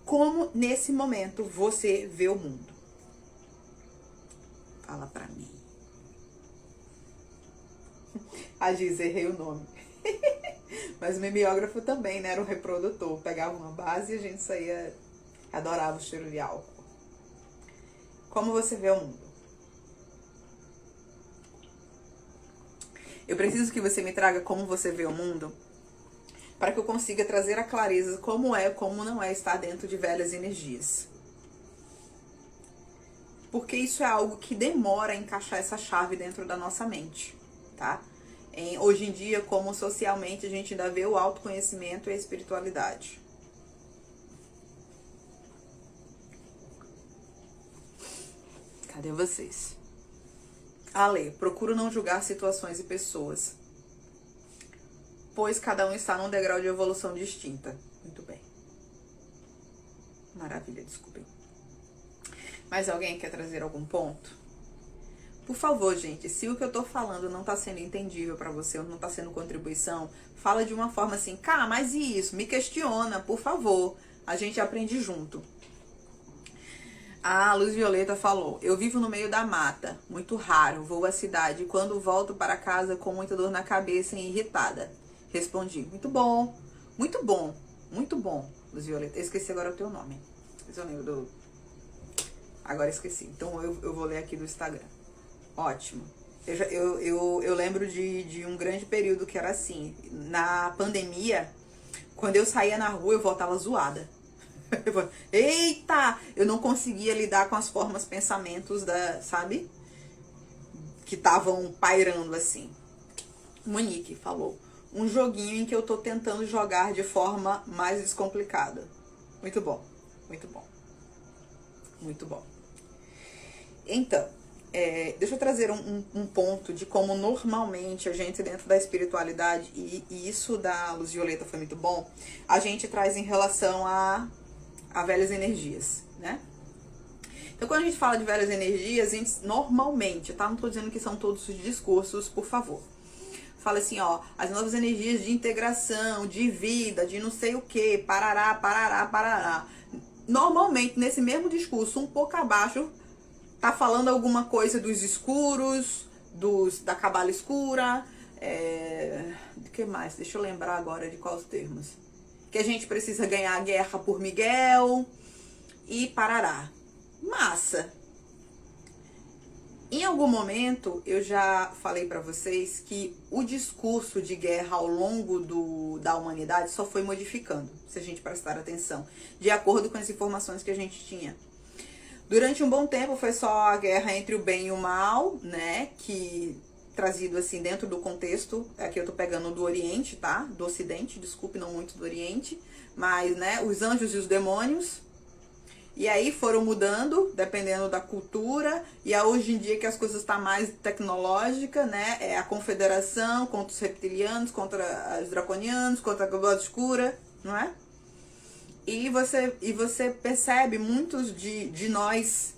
Como nesse momento você vê o mundo? Fala pra mim. A Giz, errei o nome. Mas o mimeógrafo também, né? Era um reprodutor. Pegava uma base e a gente saía, adorava o cheiro de álcool. Como você vê o mundo? Eu preciso que você me traga como você vê o mundo, para que eu consiga trazer a clareza como é, como não é estar dentro de velhas energias. Porque isso é algo que demora a encaixar essa chave dentro da nossa mente, tá? Hoje em dia, como socialmente, a gente ainda vê o autoconhecimento e a espiritualidade. Cadê vocês? Ale, procuro não julgar situações e pessoas, pois cada um está num degrau de evolução distinta. Muito bem. Maravilha, desculpem. Mais alguém quer trazer algum ponto? Por favor, gente, se o que eu tô falando não tá sendo entendível pra você ou não tá sendo contribuição, fala de uma forma assim, cara, mas e isso? Me questiona, por favor. A gente aprende junto. A Luz Violeta falou, eu vivo no meio da mata, muito raro, vou à cidade, quando volto para casa com muita dor na cabeça e irritada. Respondi, muito bom, muito bom, muito bom, Luz Violeta. Eu esqueci agora o teu nome. Eu lembro do... Agora esqueci, então eu vou ler aqui do Instagram. Ótimo. Eu lembro de um grande período que era assim. Na pandemia, quando eu saía na rua, eu voltava zoada. Eita! Eu não conseguia lidar com as formas, pensamentos sabe? Que estavam pairando assim. Monique falou. Um joguinho em que eu tô tentando jogar de forma mais descomplicada. Muito bom. Muito bom. Muito bom. Então... deixa eu trazer um ponto de como normalmente a gente dentro da espiritualidade, e isso da Luz Violeta foi muito bom, a gente traz em relação a velhas energias, né? Então quando a gente fala de velhas energias, a gente normalmente, tá? Não tô dizendo que são todos os discursos, por favor. Fala assim, ó, as novas energias de integração, de vida, de não sei o que, parará, parará, parará. Normalmente, nesse mesmo discurso, um pouco abaixo, tá falando alguma coisa dos escuros, da cabala escura, do que mais? Deixa eu lembrar agora de quais termos. Que a gente precisa ganhar a guerra por Miguel e parará. Massa! Em algum momento, eu já falei pra vocês que o discurso de guerra ao longo da humanidade só foi modificando, se a gente prestar atenção, de acordo com as informações que a gente tinha. Durante um bom tempo foi só a guerra entre o bem e o mal, né, que trazido assim dentro do contexto, aqui eu tô pegando do Oriente, tá, do Ocidente, desculpe, não muito do Oriente, mas, né, os anjos e os demônios, e aí foram mudando, dependendo da cultura, e hoje em dia que as coisas estão mais tecnológicas, né, é a confederação contra os reptilianos, contra os draconianos, contra a cabala escura, não é? E você percebe muitos de nós,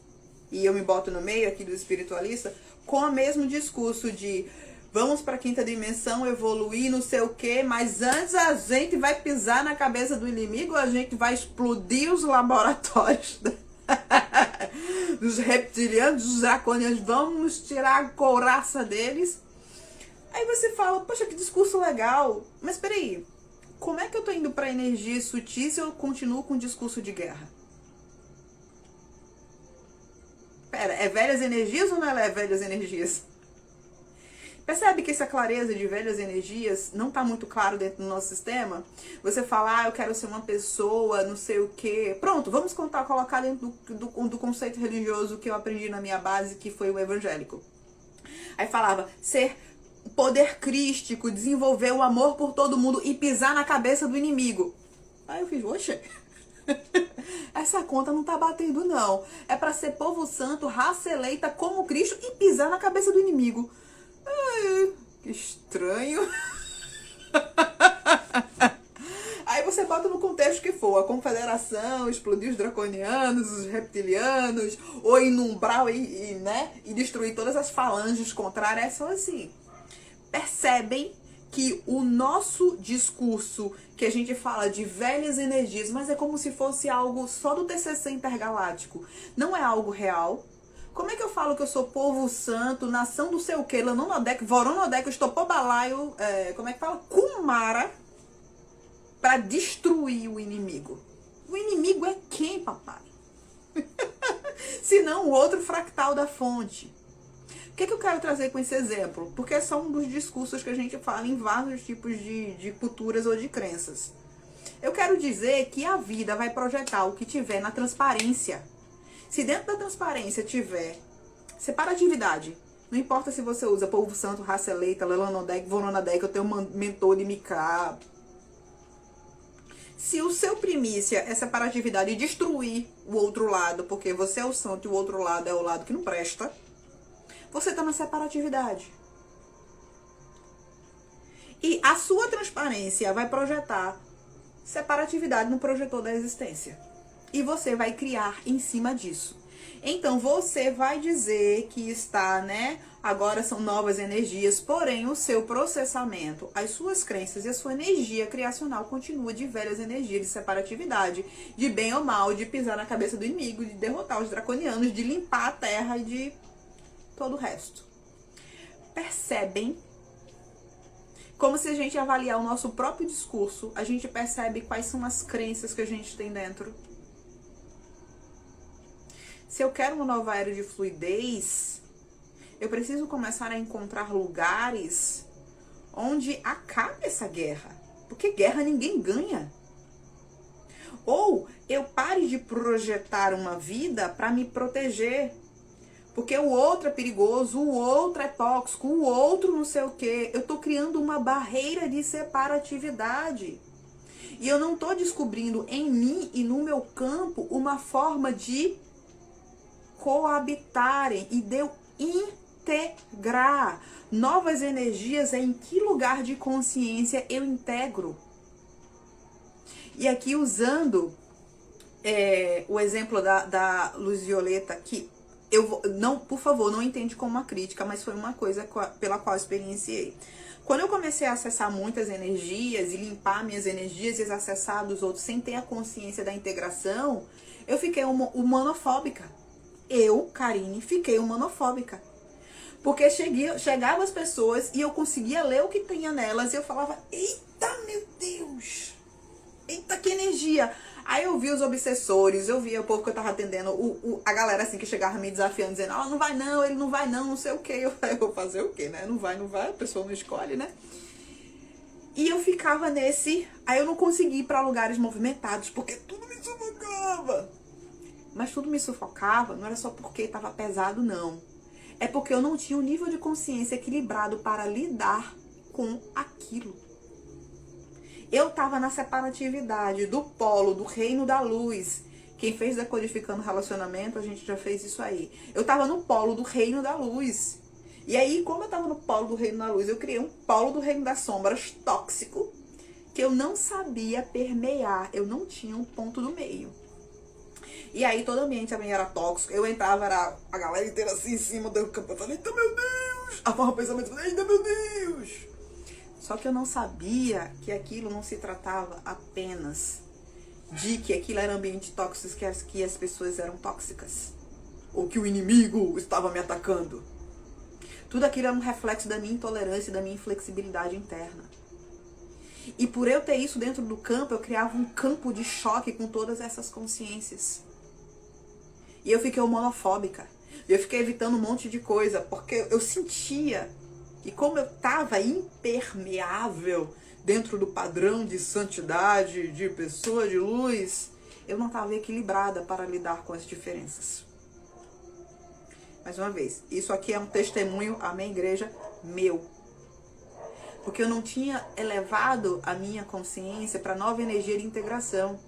e eu me boto no meio aqui do espiritualista, com o mesmo discurso de vamos para a quinta dimensão, evoluir, não sei o quê, mas antes a gente vai pisar na cabeça do inimigo, a gente vai explodir os laboratórios dos reptilianos, dos draconianos, vamos tirar a couraça deles. Aí você fala, poxa, que discurso legal, mas peraí, como é que eu tô indo para energias sutis e eu continuo com o discurso de guerra? Pera, é velhas energias ou não é velhas energias? Percebe que essa clareza de velhas energias não tá muito claro dentro do nosso sistema? Você fala, eu quero ser uma pessoa, não sei o quê. Pronto, vamos colocar dentro do conceito religioso que eu aprendi na minha base, que foi o evangélico. Aí falava, ser poder crístico, desenvolver o amor por todo mundo e pisar na cabeça do inimigo. Aí eu fiz, oxe, essa conta não tá batendo não. É pra ser povo santo, raça eleita como Cristo e pisar na cabeça do inimigo. Ai, que estranho. Aí você bota no contexto que for, a confederação, explodir os draconianos, os reptilianos, ou ir num umbral né, e destruir todas as falanges contrárias, são assim. Percebem que o nosso discurso, que a gente fala de velhas energias, mas é como se fosse algo só do TCC intergaláctico, não é algo real. Como é que eu falo que eu sou povo santo, nação do sei o que, Lanonodek, Voronodek, Estopobalaio, como é que fala? Kumara, para destruir o inimigo. O inimigo é quem, papai? Se não o outro fractal da fonte. O que eu quero trazer com esse exemplo? Porque é só um dos discursos que a gente fala em vários tipos de culturas ou de crenças. Eu quero dizer que a vida vai projetar o que tiver na transparência. Se dentro da transparência tiver separatividade, não importa se você usa povo santo, raça eleita, Lelanodek, Voronodek, eu tenho um mentor de Mika. Se o seu primícia é separatividade e destruir o outro lado, porque você é o santo e o outro lado é o lado que não presta, você está na separatividade. E a sua transparência vai projetar separatividade no projetor da existência. E você vai criar em cima disso. Então, você vai dizer que está, né? Agora são novas energias, porém o seu processamento, as suas crenças e a sua energia criacional continua de velhas energias de separatividade, de bem ou mal, de pisar na cabeça do inimigo, de derrotar os draconianos, de limpar a terra e de todo o resto. Percebem? Como se a gente avaliar o nosso próprio discurso, a gente percebe quais são as crenças que a gente tem dentro. Se eu quero uma nova era de fluidez, eu preciso começar a encontrar lugares onde acabe essa guerra. Porque guerra ninguém ganha. Ou eu pare de projetar uma vida para me proteger. Porque o outro é perigoso, o outro é tóxico, o outro não sei o quê. Eu tô criando uma barreira de separatividade. E eu não tô descobrindo em mim e no meu campo uma forma de coabitarem e de eu integrar novas energias. Em que lugar de consciência eu integro? E aqui usando o exemplo da luz violeta, que não, por favor, não entende como uma crítica, mas foi uma coisa pela qual eu experienciei. Quando eu comecei a acessar muitas energias e limpar minhas energias e as acessar dos outros sem ter a consciência da integração, eu fiquei humanofóbica. Eu, Karine, fiquei humanofóbica. Porque chegavam as pessoas e eu conseguia ler o que tinha nelas e eu falava, eita, meu Deus! Eita, que energia! Aí eu vi os obsessores, eu via o povo que eu tava atendendo, a galera assim que chegava me desafiando, dizendo, não vai não, ele não vai não sei o quê. Eu vou fazer o quê, né? Não vai, a pessoa não escolhe, né? E eu ficava nesse, aí eu não conseguia ir pra lugares movimentados, porque tudo me sufocava. Mas tudo me sufocava, não era só porque tava pesado, não. É porque eu não tinha um nível de consciência equilibrado para lidar com aquilo. Eu estava na separatividade do polo, do reino da luz. Quem fez Decodificando Relacionamento, a gente já fez isso aí. Eu estava no polo do reino da luz. E aí, como eu estava no polo do reino da luz, eu criei um polo do reino das sombras tóxico, que eu não sabia permear. Eu não tinha um ponto do meio. E aí, todo ambiente também era tóxico. Eu entrava, era a galera inteira assim em cima do campo. Eu falei, eita, meu Deus! A forma pensamento, eita, meu Deus! Só que eu não sabia que aquilo não se tratava apenas de que aquilo era ambiente tóxico, que as pessoas eram tóxicas. Ou que o inimigo estava me atacando. Tudo aquilo era um reflexo da minha intolerância e da minha inflexibilidade interna. E por eu ter isso dentro do campo, eu criava um campo de choque com todas essas consciências. E eu fiquei homonofóbica. Eu fiquei evitando um monte de coisa, porque eu sentia que como eu estava impermeável dentro do padrão de santidade, de pessoa de luz, eu não estava equilibrada para lidar com as diferenças. Mais uma vez, isso aqui é um testemunho, amém, igreja, meu. Porque eu não tinha elevado a minha consciência para nova energia de integração.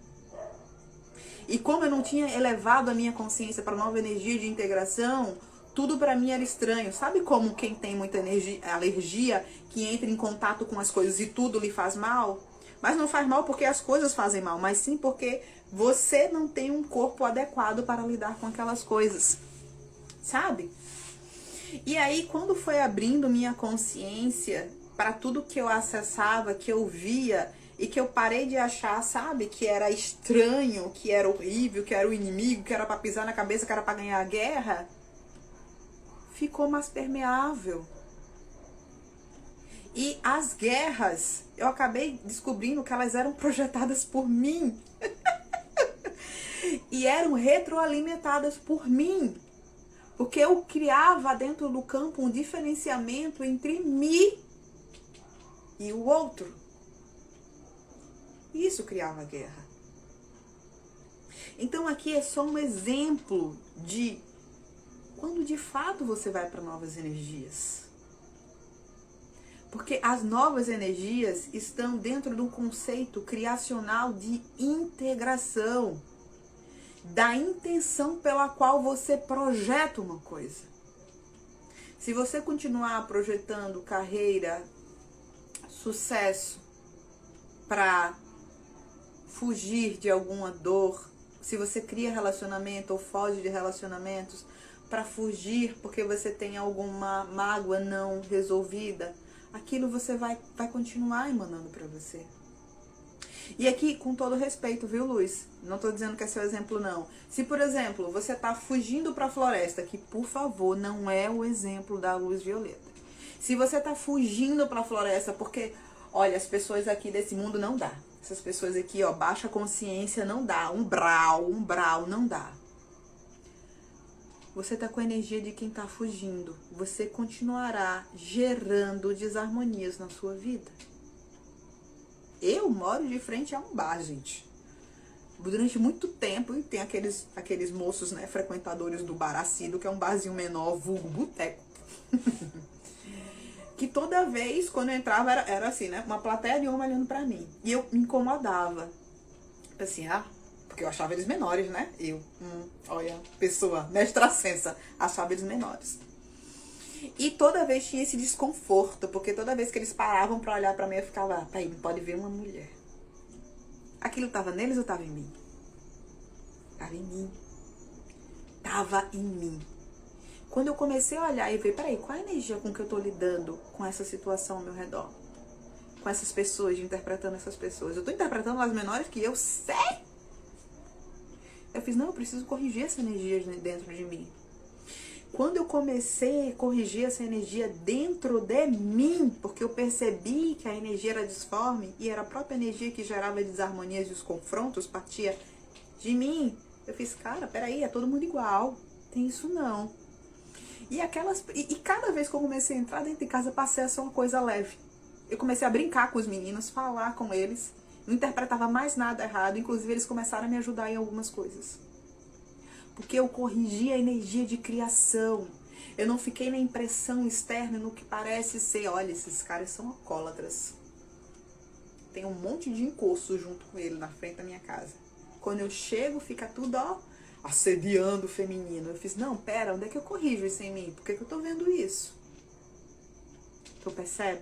E como eu não tinha elevado a minha consciência para nova energia de integração, tudo para mim era estranho. Sabe como quem tem muita alergia, que entra em contato com as coisas e tudo lhe faz mal? Mas não faz mal porque as coisas fazem mal, mas sim porque você não tem um corpo adequado para lidar com aquelas coisas. Sabe? E aí, quando foi abrindo minha consciência para tudo que eu acessava, que eu via, e que eu parei de achar, sabe, que era estranho, que era horrível, que era o inimigo, que era para pisar na cabeça, que era para ganhar a guerra, ficou mais permeável. E as guerras, eu acabei descobrindo que elas eram projetadas por mim. E eram retroalimentadas por mim. Porque eu criava dentro do campo um diferenciamento entre mim e o outro. Isso criava guerra. Então aqui é só um exemplo de quando de fato você vai para novas energias. Porque as novas energias estão dentro de um conceito criacional de integração. Da intenção pela qual você projeta uma coisa. Se você continuar projetando carreira, sucesso para fugir de alguma dor, se você cria relacionamento ou foge de relacionamentos para fugir porque você tem alguma mágoa não resolvida, aquilo você vai continuar emanando para você. E aqui, com todo respeito, viu, Luz? Não tô dizendo que é seu exemplo, não. Se, por exemplo, você tá fugindo pra floresta, que, por favor, não é o exemplo da luz violeta. Se você tá fugindo pra floresta porque, olha, as pessoas aqui desse mundo não dá. Essas pessoas aqui, ó, baixa consciência não dá. Umbral não dá. Você tá com a energia de quem tá fugindo. Você continuará gerando desarmonias na sua vida. Eu moro de frente a um bar, gente. Durante muito tempo, e tem aqueles moços, né, frequentadores do bar assíduo, que é um barzinho menor, vulgo boteco. Que toda vez, quando eu entrava, era assim, né, uma plateia de homem olhando pra mim. E eu me incomodava. Assim, porque eu achava eles menores, né? Olha, pessoa, mestra sensa, achava eles menores. E toda vez tinha esse desconforto, porque toda vez que eles paravam pra olhar pra mim, eu ficava, pai, não pode ver uma mulher. Aquilo tava neles ou tava em mim? Tava em mim. Tava em mim. Quando eu comecei a olhar e ver, peraí, qual a energia com que eu tô lidando com essa situação ao meu redor? Com essas pessoas, interpretando essas pessoas. Eu tô interpretando as menores que eu sei. Eu fiz, não, eu preciso corrigir essa energia dentro de mim. Quando eu comecei a corrigir essa energia dentro de mim, porque eu percebi que a energia era disforme e era a própria energia que gerava desarmonias e os confrontos partia de mim, eu fiz, cara, peraí, é todo mundo igual, tem isso não. E cada vez que eu comecei a entrar dentro de casa, passei a ser uma coisa leve. Eu comecei a brincar com os meninos, falar com eles, não interpretava mais nada errado, inclusive eles começaram a me ajudar em algumas coisas. Porque eu corrigi a energia de criação. Eu não fiquei na impressão externa, no que parece ser, olha, esses caras são alcoólatras. Tem um monte de encosto junto com ele na frente da minha casa. Quando eu chego, fica tudo, ó, assediando o feminino. Eu fiz, não, pera, onde é que eu corrijo isso em mim? Por que eu tô vendo isso? Tu percebe?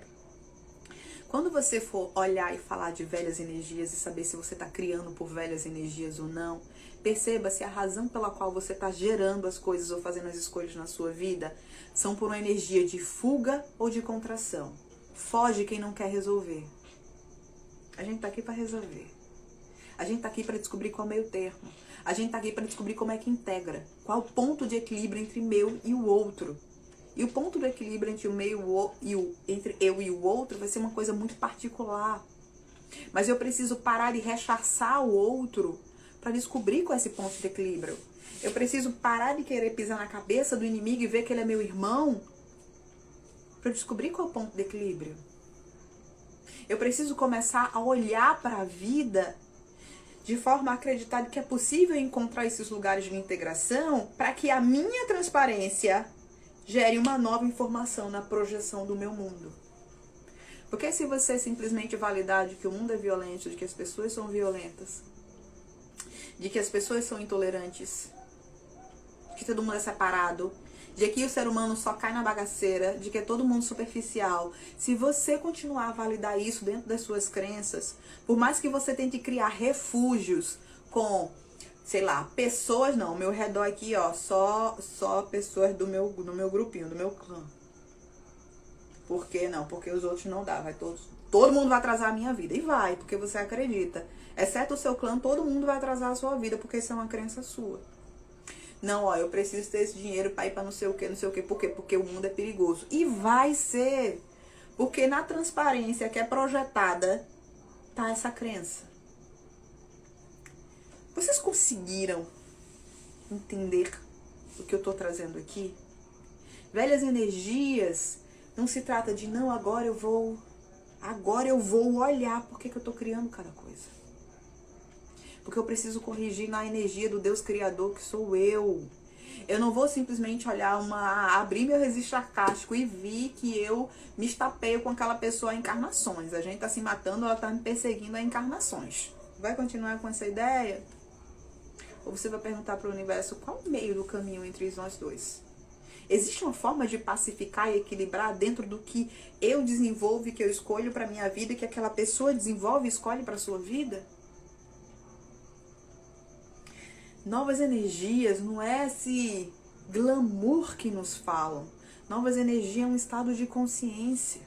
Quando você for olhar e falar de velhas energias e saber se você está criando por velhas energias ou não, perceba se a razão pela qual você está gerando as coisas ou fazendo as escolhas na sua vida são por uma energia de fuga ou de contração. Foge quem não quer resolver. A gente tá aqui para resolver. A gente tá aqui para descobrir qual é o meio termo. A gente tá aqui para descobrir como é que integra. Qual o ponto de equilíbrio entre o meu e o outro. E o ponto do equilíbrio entre eu e o outro vai ser uma coisa muito particular. Mas eu preciso parar de rechaçar o outro para descobrir qual é esse ponto de equilíbrio. Eu preciso parar de querer pisar na cabeça do inimigo e ver que ele é meu irmão para descobrir qual é o ponto de equilíbrio. Eu preciso começar a olhar para a vida de forma a acreditar que é possível encontrar esses lugares de integração para que a minha transparência gere uma nova informação na projeção do meu mundo. Porque se você simplesmente validar de que o mundo é violento, de que as pessoas são violentas, de que as pessoas são intolerantes, de que todo mundo é separado, de que o ser humano só cai na bagaceira, de que é todo mundo superficial, se você continuar a validar isso dentro das suas crenças, por mais que você tente criar refúgios com, sei lá, pessoas, não, meu redor aqui, ó, só pessoas do meu grupinho, do meu clã. Por que não? Porque os outros não dá, todo mundo vai atrasar a minha vida. E vai, porque você acredita. Exceto o seu clã, todo mundo vai atrasar a sua vida, porque isso é uma crença sua. Não, ó, eu preciso ter esse dinheiro pra ir pra não sei o que, não sei o que. Por quê? Porque o mundo é perigoso. E vai ser. Porque na transparência que é projetada, tá essa crença. Vocês conseguiram entender o que eu tô trazendo aqui? Velhas energias, não se trata de, não, agora eu vou olhar porque que eu tô criando cada coisa. Porque eu preciso corrigir na energia do Deus Criador, que sou eu. Eu não vou simplesmente olhar abrir meu registro arcástico e vi que eu me estapeio com aquela pessoa a encarnações. A gente tá se matando, ela tá me perseguindo a encarnações. Vai continuar com essa ideia? Ou você vai perguntar para o universo qual o meio do caminho entre nós dois? Existe uma forma de pacificar e equilibrar dentro do que eu desenvolvo e que eu escolho para minha vida e que aquela pessoa desenvolve e escolhe para sua vida? Novas energias não é esse glamour que nos falam. Novas energias é um estado de consciência.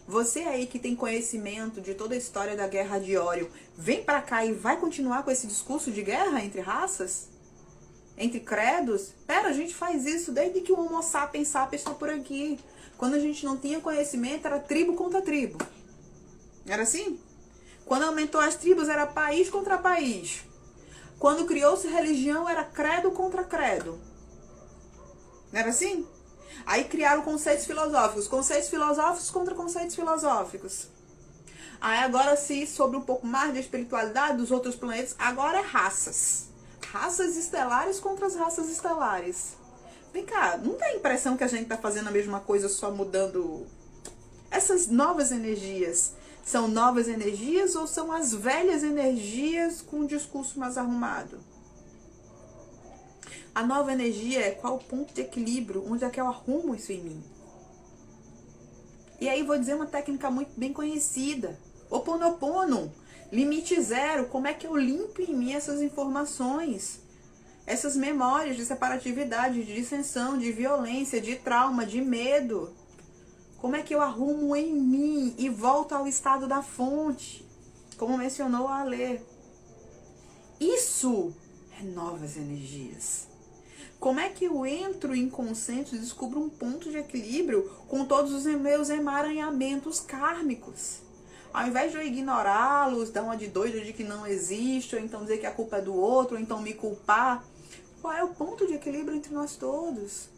Você aí que tem conhecimento de toda a história da Guerra de Órion, vem pra cá e vai continuar com esse discurso de guerra entre raças? Entre credos? Pera, a gente faz isso desde que o Homo sapiens sapiens está por aqui. Quando a gente não tinha conhecimento, era tribo contra tribo. Era assim? Quando aumentou as tribos, era país contra país. Quando criou-se religião, era credo contra credo. Não era assim? Aí criaram conceitos filosóficos contra conceitos filosóficos. Aí agora se sobre um pouco mais de espiritualidade dos outros planetas, agora é raças. Raças estelares contra as raças estelares. Vem cá, não dá a impressão que a gente tá fazendo a mesma coisa, só mudando essas novas energias? São novas energias ou são as velhas energias com um discurso mais arrumado? A nova energia é qual o ponto de equilíbrio, onde é que eu arrumo isso em mim? E aí vou dizer uma técnica muito bem conhecida. Ho'oponopono, limite zero. Como é que eu limpo em mim essas informações? Essas memórias de separatividade, de dissensão, de violência, de trauma, de medo. Como é que eu arrumo em mim e volto ao estado da fonte? Como mencionou a Alê. Isso é novas energias. Como é que eu entro em consenso e descubro um ponto de equilíbrio com todos os meus emaranhamentos kármicos? Ao invés de eu ignorá-los, dar uma de doida de que não existe, ou então dizer que a culpa é do outro, ou então me culpar, qual é o ponto de equilíbrio entre nós todos?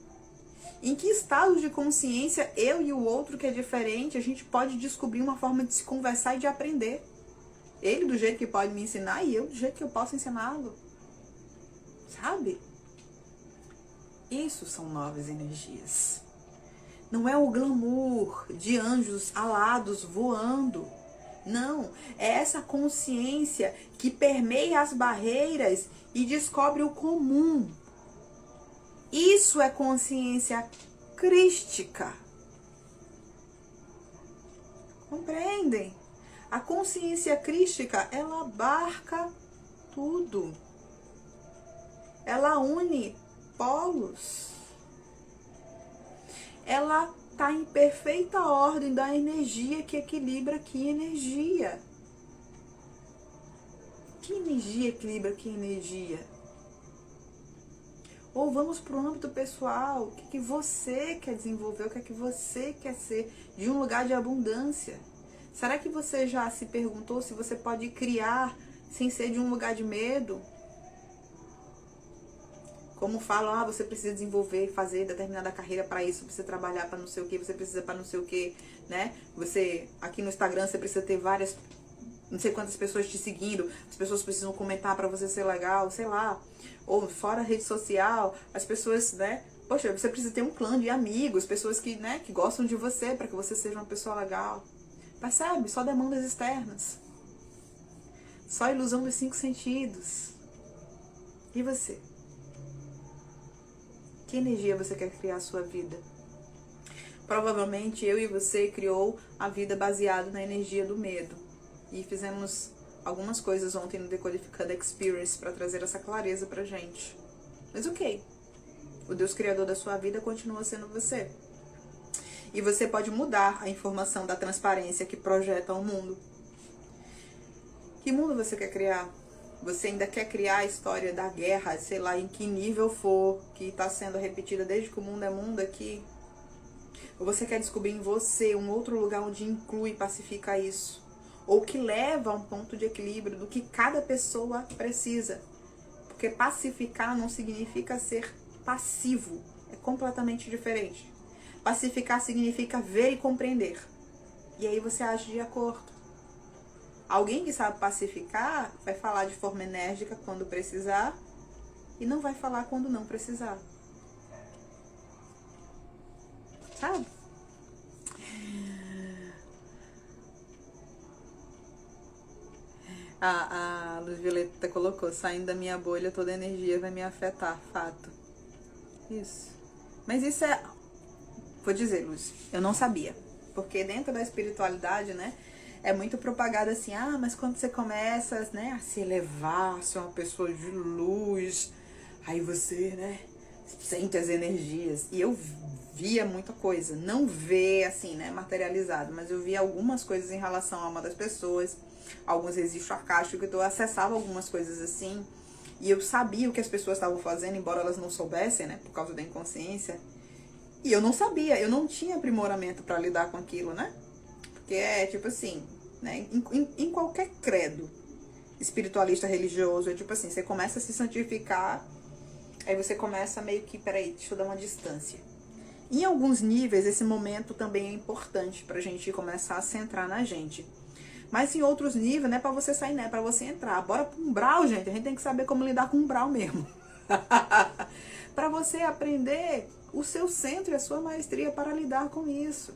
Em que estados de consciência eu e o outro, que é diferente, a gente pode descobrir uma forma de se conversar e de aprender? Ele do jeito que pode me ensinar e eu do jeito que eu posso ensiná-lo. Sabe? Isso são novas energias. Não é o glamour de anjos alados voando. Não, é essa consciência que permeia as barreiras e descobre o comum. Isso é consciência crística. Compreendem? A consciência crística, ela abarca tudo. Ela une polos. Ela está em perfeita ordem da energia que equilibra que energia. Que energia equilibra que energia? Ou vamos para o âmbito pessoal. O que você quer desenvolver? O que é que você quer ser de um lugar de abundância? Será que você já se perguntou se você pode criar sem ser de um lugar de medo? Como falam, você precisa desenvolver, fazer determinada carreira para isso, precisa trabalhar para não sei o que, você precisa para não sei o que, né? Você, aqui no Instagram, você precisa ter várias, não sei quantas pessoas te seguindo, as pessoas precisam comentar para você ser legal, sei lá. Ou fora a rede social, as pessoas, né? Poxa, você precisa ter um clã de amigos, pessoas que, né, que gostam de você, para que você seja uma pessoa legal. Percebe? Só demandas externas. Só ilusão dos 5 sentidos. E você? Que energia você quer criar a sua vida? Provavelmente eu e você criou a vida baseada na energia do medo. E fizemos algumas coisas ontem no Decodificando Experience para trazer essa clareza pra gente. Mas ok. O Deus Criador da sua vida continua sendo você. E você pode mudar a informação da transparência que projeta o mundo. Que mundo você quer criar? Você ainda quer criar a história da guerra, sei lá em que nível for, que está sendo repetida desde que o mundo é mundo aqui? Ou você quer descobrir em você um outro lugar onde inclui e pacifica isso? Ou que leva a um ponto de equilíbrio do que cada pessoa precisa? Porque pacificar não significa ser passivo, é completamente diferente. Pacificar significa ver e compreender. E aí você age de acordo. Alguém que sabe pacificar vai falar de forma enérgica quando precisar e não vai falar quando não precisar. Sabe? A Luz Violeta colocou, saindo da minha bolha, toda energia vai me afetar. Fato. Isso. Mas isso é, vou dizer, Luz, eu não sabia. Porque dentro da espiritualidade, né, é muito propagado assim, ah, mas quando você começa, né, a se elevar, a ser uma pessoa de luz, aí você, né, sente as energias. E eu via muita coisa, não vê assim, né, materializado, mas eu via algumas coisas em relação a uma das pessoas, alguns registros arcásticos, então eu acessava algumas coisas assim, e eu sabia o que as pessoas estavam fazendo, embora elas não soubessem, né, por causa da inconsciência. E eu não sabia, eu não tinha aprimoramento para lidar com aquilo, né? Porque é tipo assim, né? Em qualquer credo espiritualista religioso, é tipo assim, você começa a se santificar, aí você começa meio que, peraí, deixa eu dar uma distância. Em alguns níveis, esse momento também é importante pra gente começar a centrar na gente. Mas em outros níveis, não é pra você sair, não é pra você entrar. Bora pro umbral, gente, a gente tem que saber como lidar com o umbral mesmo. Pra você aprender o seu centro e a sua maestria para lidar com isso,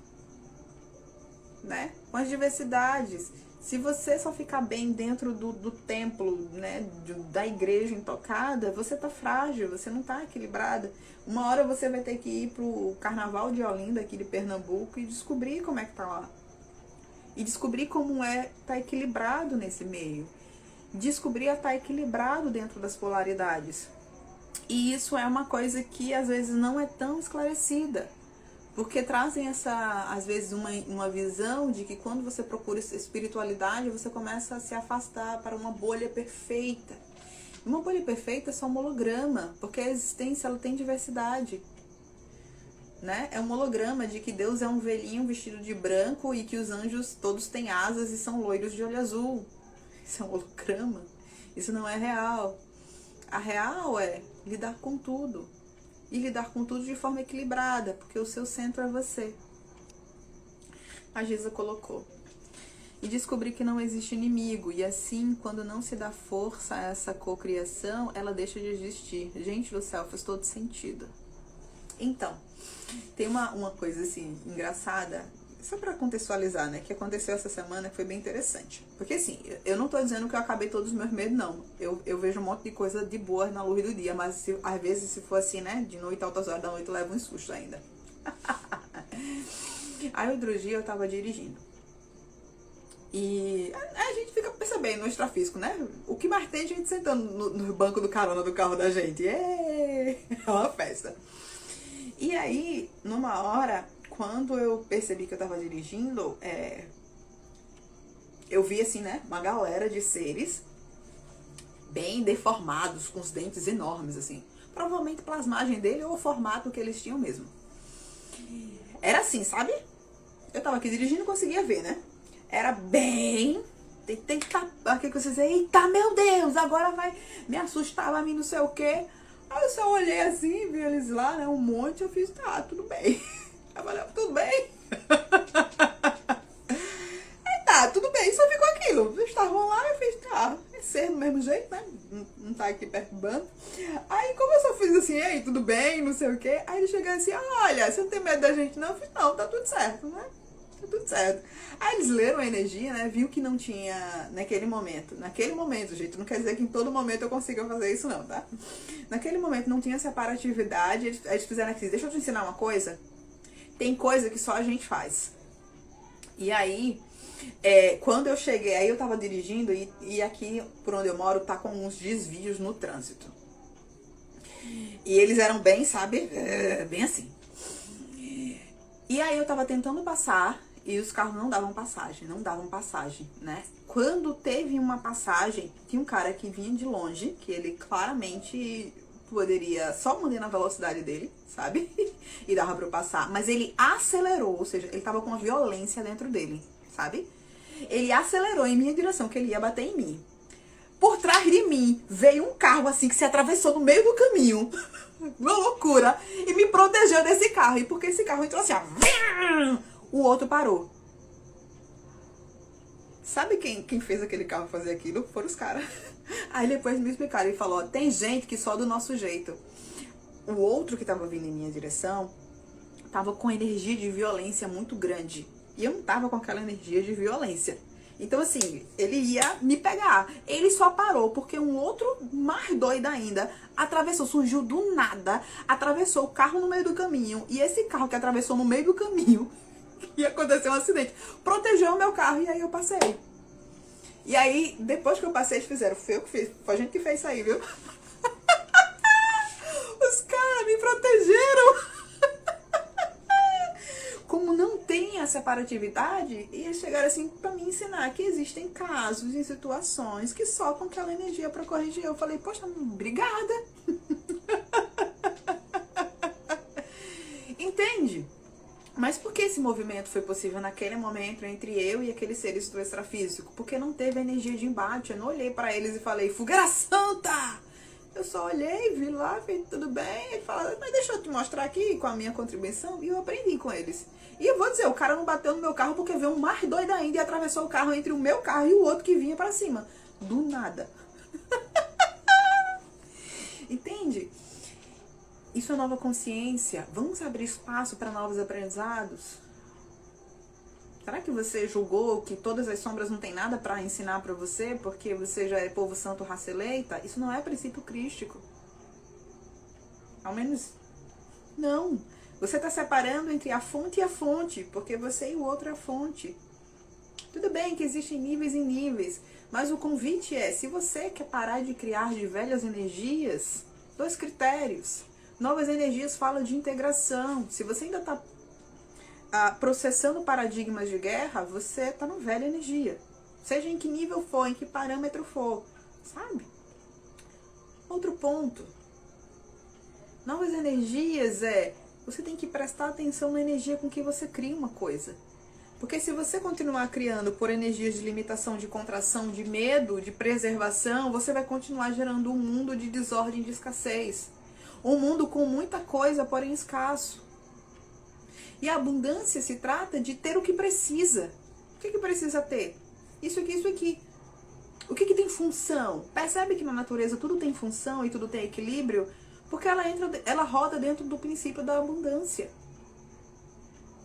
né? Com as diversidades. Se você só ficar bem dentro do templo, né, da igreja intocada, você tá frágil, você não tá equilibrada. Uma hora você vai ter que ir pro Carnaval de Olinda, aqui de Pernambuco, e descobrir como é que tá lá. E descobrir como é tá equilibrado nesse meio. Descobrir a tá equilibrado dentro das polaridades. E isso é uma coisa que às vezes não é tão esclarecida, porque trazem às vezes uma visão de que quando você procura espiritualidade, você começa a se afastar para uma bolha perfeita. Uma bolha perfeita é só um holograma, porque a existência ela tem diversidade, né? É um holograma de que Deus é um velhinho vestido de branco e que os anjos todos têm asas e são loiros de olho azul. Isso é um holograma, isso não é real. A real é lidar com tudo. E lidar com tudo de forma equilibrada, porque o seu centro é você. A Giza colocou. E descobrir que não existe inimigo. E assim, quando não se dá força a essa cocriação, ela deixa de existir. Gente do céu, faz todo sentido. Então, tem uma coisa assim, engraçada, só pra contextualizar, né, que aconteceu essa semana, que foi bem interessante. Porque assim, eu não tô dizendo que eu acabei todos os meus medos, não. Eu vejo um monte de coisa de boa na luz do dia, mas às vezes, se for assim, né, de noite, altas horas da noite, eu levo um susto ainda. Aí outro dia eu tava dirigindo. E a gente fica percebendo no extrafísico, né? O que mais tem gente sentando no banco do carona do carro da gente. É uma festa. E aí, numa hora, quando eu percebi que eu tava dirigindo, eu vi assim, né, uma galera de seres bem deformados, com os dentes enormes, assim. Provavelmente plasmagem dele ou o formato que eles tinham mesmo. Era assim, sabe? Eu tava aqui dirigindo e conseguia ver, né? Era bem... Tem que tapar aqui que você diz, eita, meu Deus, agora vai me assustar, vai me não sei o quê. Aí eu só olhei assim, vi eles lá, né, um monte, eu fiz, tá, tudo bem. Eu falei, tudo bem? Aí tá, tudo bem, só ficou aquilo. Eles estavam lá, eu fiz, tá, é ser do mesmo jeito, né, não tá aqui perturbando. Aí como eu só fiz assim, ei, tudo bem, não sei o quê. Aí eles chegaram assim, olha, você não tem medo da gente não? Eu fiz, não, tá tudo certo, né? Tá tudo certo. Aí eles leram a energia, né? Viu que não tinha naquele momento, gente, não quer dizer que em todo momento eu consiga fazer isso não, tá? Naquele momento não tinha separatividade, eles fizeram assim, deixa eu te ensinar uma coisa. Tem coisa que só a gente faz. E aí, quando eu cheguei, aí eu tava dirigindo e aqui por onde eu moro tá com uns desvios no trânsito. E eles eram bem, sabe, bem assim. E aí eu tava tentando passar e os carros não davam passagem, né? Quando teve uma passagem, tinha um cara que vinha de longe, que ele claramente poderia só manter na velocidade dele, sabe? E dava pra eu passar. Mas ele acelerou, ou seja, ele tava com uma violência dentro dele, sabe? Ele acelerou em minha direção, que ele ia bater em mim. Por trás de mim veio um carro assim que se atravessou no meio do caminho. Uma loucura. E me protegeu desse carro. E porque esse carro entrou assim, ó, o outro parou. Sabe quem fez aquele carro fazer aquilo? Foram os caras. Aí depois me explicaram. Ele falou, ó, tem gente que só do nosso jeito. O outro que tava vindo em minha direção tava com energia de violência muito grande. E eu não tava com aquela energia de violência. Então, assim, ele ia me pegar. Ele só parou porque um outro mais doido ainda Atravessou, surgiu do nada, atravessou o carro no meio do caminho. E esse carro que atravessou no meio do caminho, e aconteceu um acidente, protegeu o meu carro e aí eu passei. E aí, depois que eu passei, eles fizeram, foi eu que fiz, foi a gente que fez isso aí, viu? Os caras me protegeram. Como não tem a separatividade, e eles chegaram assim pra me ensinar que existem casos e situações que só com aquela energia pra corrigir. Eu falei, poxa, obrigada. Entende? Mas por que esse movimento foi possível naquele momento entre eu e aqueles seres do extrafísico? Porque não teve energia de embate. Eu não olhei pra eles e falei, fogueira santa! Eu só olhei, vi lá, falei, tudo bem. Ele falou, mas deixa eu te mostrar aqui com a minha contribuição. E eu aprendi com eles. E eu vou dizer, o cara não bateu no meu carro porque veio um mais doido ainda e atravessou o carro entre o meu carro e o outro que vinha pra cima. Do nada. Entende? Isso é nova consciência. Vamos abrir espaço para novos aprendizados? Será que você julgou que todas as sombras não tem nada para ensinar para você porque você já é povo santo, raça eleita? Isso não é princípio crístico. Ao menos, não. Você está separando entre a fonte e a fonte, porque você e o outro é a fonte. Tudo bem que existem níveis e níveis, mas o convite é, se você quer parar de criar de velhas energias, 2 critérios. Novas energias falam de integração. Se você ainda está processando paradigmas de guerra, você está na velha energia. Seja em que nível for, em que parâmetro for, sabe? Outro ponto. Novas energias você tem que prestar atenção na energia com que você cria uma coisa. Porque se você continuar criando por energias de limitação, de contração, de medo, de preservação, você vai continuar gerando um mundo de desordem, de escassez. Um mundo com muita coisa, porém escasso. E a abundância se trata de ter o que precisa. O que precisa ter? Isso aqui, isso aqui. O que tem função? Percebe que na natureza tudo tem função e tudo tem equilíbrio? Porque ela roda dentro do princípio da abundância.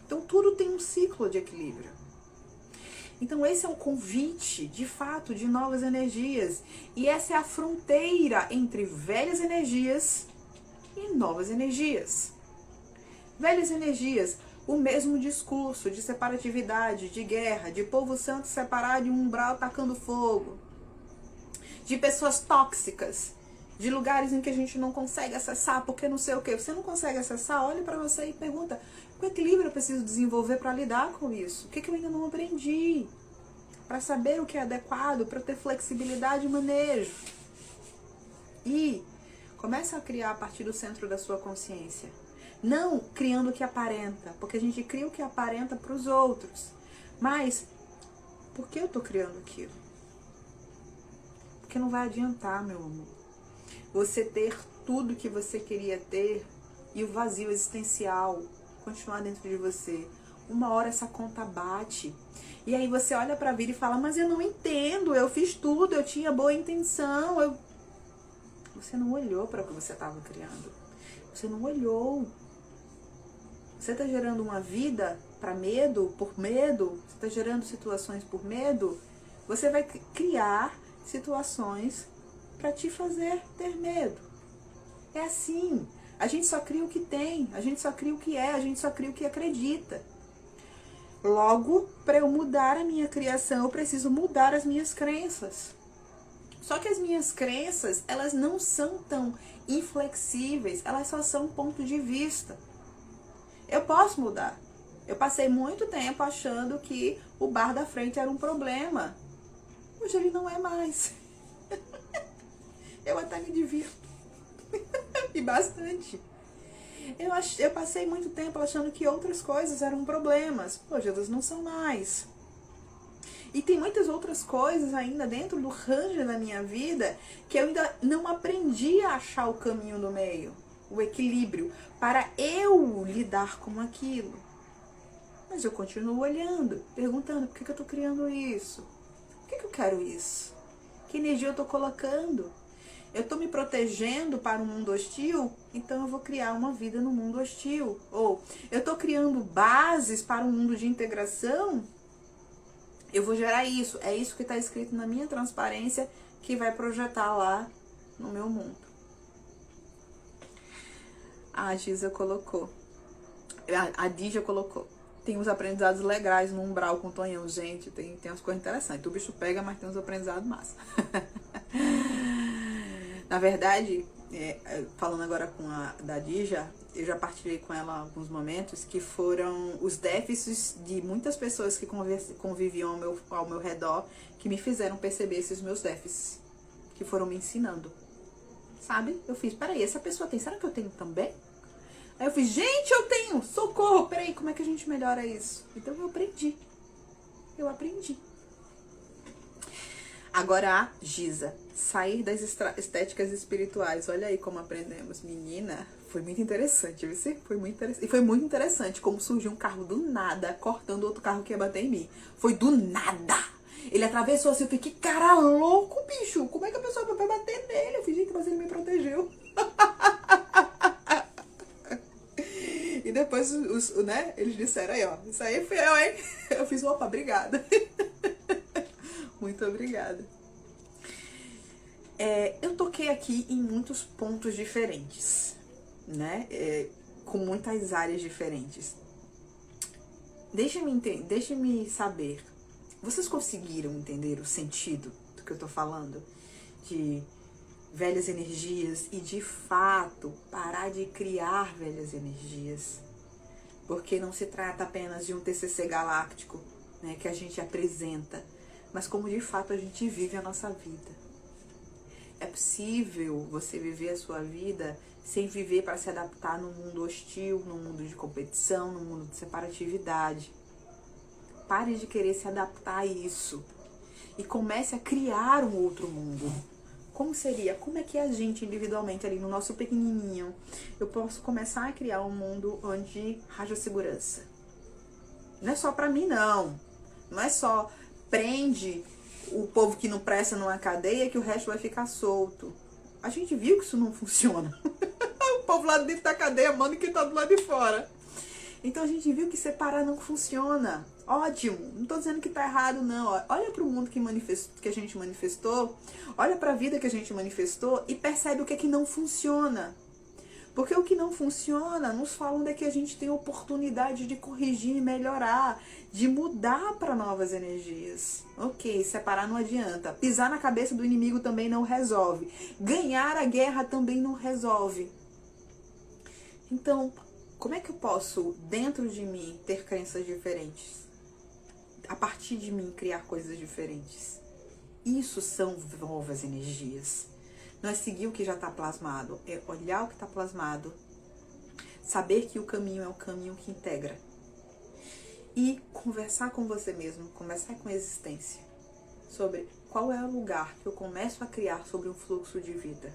Então tudo tem um ciclo de equilíbrio. Então esse é um convite, de fato, de novas energias. E essa é a fronteira entre velhas energias e novas energias. Velhas energias, o mesmo discurso de separatividade, de guerra, de povo santo separado de um umbral tacando fogo, de pessoas tóxicas, de lugares em que a gente não consegue acessar porque não sei o que. Você não consegue acessar, olha para você e pergunta, qual equilíbrio eu preciso desenvolver para lidar com isso? O que eu ainda não aprendi? Para saber o que é adequado, para ter flexibilidade e manejo. E começa a criar a partir do centro da sua consciência. Não criando o que aparenta, porque a gente cria o que aparenta para os outros. Mas, por que eu estou criando aquilo? Porque não vai adiantar, meu amor. Você ter tudo que você queria ter e o vazio existencial continuar dentro de você. Uma hora essa conta bate. E aí você olha para a vida e fala, mas eu não entendo, eu fiz tudo, eu tinha boa intenção. Você não olhou para o que você estava criando. Você não olhou. Você está gerando uma vida para medo, por medo? Você está gerando situações por medo? Você vai criar situações para te fazer ter medo. É assim. A gente só cria o que tem, a gente só cria o que é, a gente só cria o que acredita. Logo, para eu mudar a minha criação, eu preciso mudar as minhas crenças. Só que as minhas crenças, elas não são tão inflexíveis, elas só são ponto de vista. Eu posso mudar. Eu passei muito tempo achando que o bar da frente era um problema. Hoje ele não é mais. Eu até me divirto. E bastante. Eu passei muito tempo achando que outras coisas eram problemas. Hoje elas não são mais. E tem muitas outras coisas ainda dentro do range da minha vida que eu ainda não aprendi a achar o caminho do meio, o equilíbrio, para eu lidar com aquilo. Mas eu continuo olhando, perguntando, por que eu estou criando isso? Por que eu quero isso? Que energia eu estou colocando? Eu estou me protegendo para um mundo hostil, então eu vou criar uma vida no mundo hostil. Ou eu estou criando bases para um mundo de integração, eu vou gerar isso. É isso que está escrito na minha transparência que vai projetar lá no meu mundo. A Giza colocou. A Dígia colocou. Tem uns aprendizados legais no umbral com o Tonhão. Gente, tem umas coisas interessantes. O bicho pega, mas tem uns aprendizados massa. Na verdade, falando agora com a da Dígia, eu já partilhei com ela alguns momentos que foram os déficits de muitas pessoas que conviviam ao meu redor, que me fizeram perceber esses meus déficits, que foram me ensinando. Sabe? Eu fiz, peraí, essa pessoa tem, será que eu tenho também? Aí eu fiz, gente, eu tenho, socorro, peraí, como é que a gente melhora isso? Então eu aprendi. Agora a Giza, sair das estéticas espirituais, olha aí como aprendemos. Menina, foi muito interessante, viu? Foi muito interessante. E foi muito interessante como surgiu um carro do nada, cortando outro carro que ia bater em mim. Foi do nada. Ele atravessou assim, eu fiquei, cara louco, bicho, como é que a pessoa vai bater nele? Eu fiz, gente, mas ele me protegeu. E depois, né, eles disseram aí, ó, isso aí foi eu, hein? Eu fiz, opa, obrigada. Muito obrigada. Eu toquei aqui em muitos pontos diferentes, né? Com muitas áreas diferentes. Deixe-me saber. Vocês conseguiram entender o sentido do que eu tô falando? De velhas energias e, de fato, parar de criar velhas energias. Porque não se trata apenas de um TCC galáctico, né, que a gente apresenta, mas como de fato a gente vive a nossa vida. É possível você viver a sua vida sem viver para se adaptar num mundo hostil, num mundo de competição, num mundo de separatividade. Pare de querer se adaptar a isso e comece a criar um outro mundo. Como seria? Como é que a gente individualmente ali no nosso pequenininho, eu posso começar a criar um mundo onde haja segurança? Não é só pra mim, não. Não é só prende o povo que não presta numa cadeia que o resto vai ficar solto. A gente viu que isso não funciona. O povo lá dentro da cadeia manda quem tá do lado de fora. Então a gente viu que separar não funciona. Ótimo, não tô dizendo que tá errado, não. Olha pro mundo que a gente manifestou, olha pra vida que a gente manifestou e percebe o que é que não funciona. Porque o que não funciona nos falam de que a gente tem oportunidade de corrigir e melhorar, de mudar para novas energias. Ok, separar não adianta. Pisar na cabeça do inimigo também não resolve. Ganhar a guerra também não resolve. Então, como é que eu posso, dentro de mim, ter crenças diferentes? A partir de mim, criar coisas diferentes. Isso são novas energias. Não é seguir o que já está plasmado, é olhar o que está plasmado, saber que o caminho é um caminho que integra. E conversar com você mesmo, conversar com a existência, sobre qual é o lugar que eu começo a criar sobre um fluxo de vida.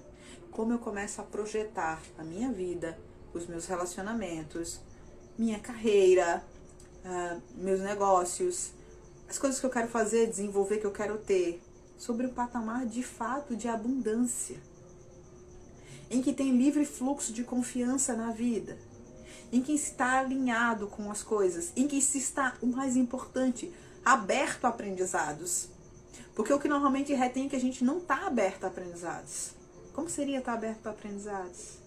Como eu começo a projetar a minha vida, os meus relacionamentos, minha carreira, meus negócios, as coisas que eu quero fazer, desenvolver, que eu quero ter, sobre um patamar de fato de abundância, em que tem livre fluxo de confiança na vida, em que está alinhado com as coisas, em que se está, o mais importante, aberto a aprendizados. Porque o que normalmente retém é que a gente não está aberto a aprendizados. Como seria estar aberto a aprendizados?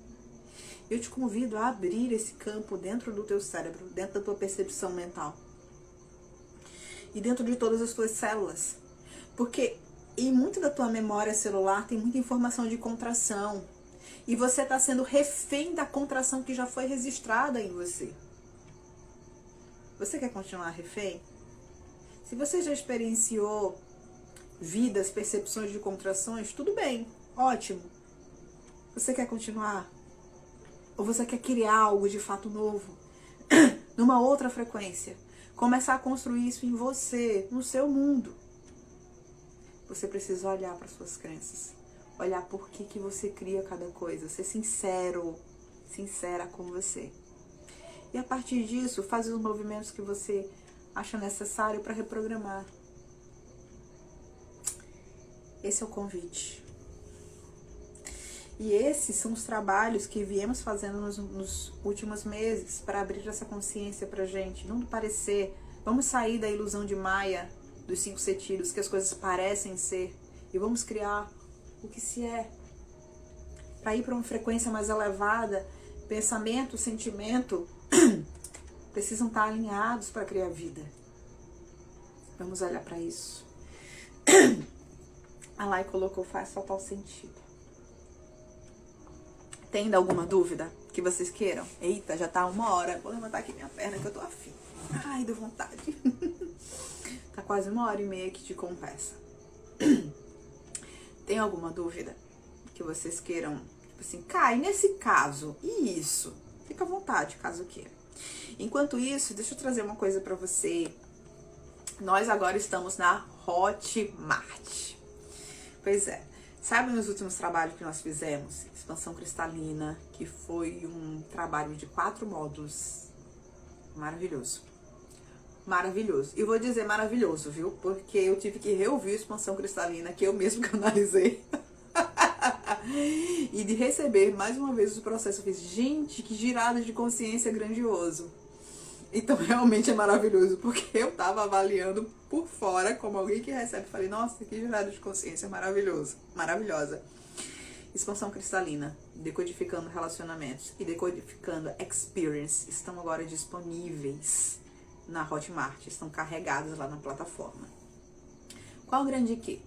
Eu te convido a abrir esse campo dentro do teu cérebro, dentro da tua percepção mental. E dentro de todas as tuas células. Porque em muito da tua memória celular tem muita informação de contração. E você está sendo refém da contração que já foi registrada em você. Você quer continuar refém? Se você já experienciou vidas, percepções de contrações, tudo bem, ótimo. Você quer continuar? Ou você quer criar algo de fato novo? Numa outra frequência? Começar a construir isso em você, no seu mundo. Você precisa olhar para suas crenças. Olhar por que você cria cada coisa. Ser sincero, sincera com você. E a partir disso, fazer os movimentos que você acha necessário para reprogramar. Esse é o convite. E esses são os trabalhos que viemos fazendo nos últimos meses para abrir essa consciência pra gente. Não parecer. Vamos sair da ilusão de Maia, dos 5 sentidos, que as coisas parecem ser, e vamos criar o que se é. Para ir para uma frequência mais elevada, Pensamento, sentimento precisam estar alinhados para criar vida. Vamos olhar para isso. A Lai colocou, faz total sentido. Tem ainda alguma dúvida que vocês queiram? Eita, já tá 1 hora. Vou levantar aqui minha perna que eu tô afim. Ai, deu vontade. Tá quase 1h30 aqui de conversa. Tem alguma dúvida que vocês queiram? Tipo assim, Kai, nesse caso, e isso? Fica à vontade, caso queira. Enquanto isso, deixa eu trazer uma coisa pra você. Nós agora estamos na Hotmart. Pois é. Sabe nos últimos trabalhos que nós fizemos? Expansão cristalina, que foi um trabalho de 4 módulos. Maravilhoso. Maravilhoso. E vou dizer maravilhoso, viu? Porque eu tive que reouvir a expansão cristalina, que eu mesmo canalizei. E de receber mais uma vez o processo. Eu fiz, gente, que girada de consciência grandioso. Então realmente é maravilhoso, porque eu tava avaliando por fora como alguém que recebe. Falei, nossa, que girada de consciência maravilhosa. Expansão cristalina, decodificando relacionamentos e decodificando experience estão agora disponíveis na Hotmart, estão carregados lá na plataforma. Qual o grande quê?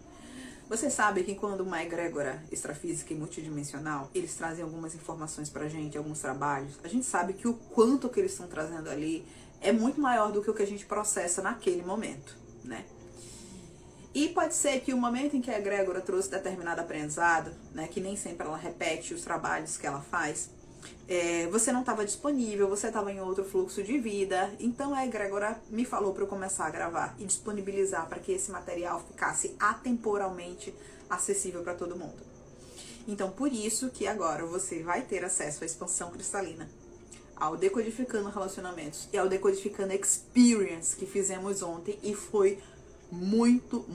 Você sabe que quando uma egrégora extrafísica e multidimensional, eles trazem algumas informações pra gente, alguns trabalhos, a gente sabe que o quanto que eles estão trazendo ali é muito maior do que o que a gente processa naquele momento, né? E pode ser que o momento em que a egrégora trouxe determinado aprendizado, né, que nem sempre ela repete os trabalhos que ela faz, você não estava disponível, você estava em outro fluxo de vida, então a egrégora me falou para eu começar a gravar e disponibilizar para que esse material ficasse atemporalmente acessível para todo mundo. Então, por isso que agora você vai ter acesso à expansão cristalina, ao Decodificando Relacionamentos e ao Decodificando Experience que fizemos ontem, e foi muito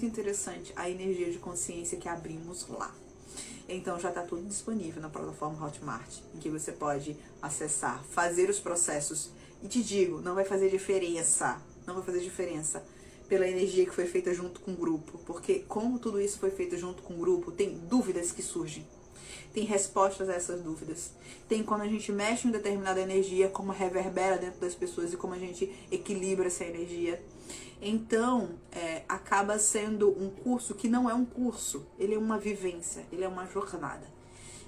interessante a energia de consciência que abrimos lá. Então já está tudo disponível na plataforma Hotmart, em que você pode acessar, fazer os processos. E te digo, não vai fazer diferença pela energia que foi feita junto com o grupo. Porque como tudo isso foi feito junto com o grupo, tem dúvidas que surgem. Tem respostas a essas dúvidas. Tem quando a gente mexe em determinada energia, como reverbera dentro das pessoas e como a gente equilibra essa energia. Então, acaba sendo um curso que não é um curso, ele é uma vivência, ele é uma jornada.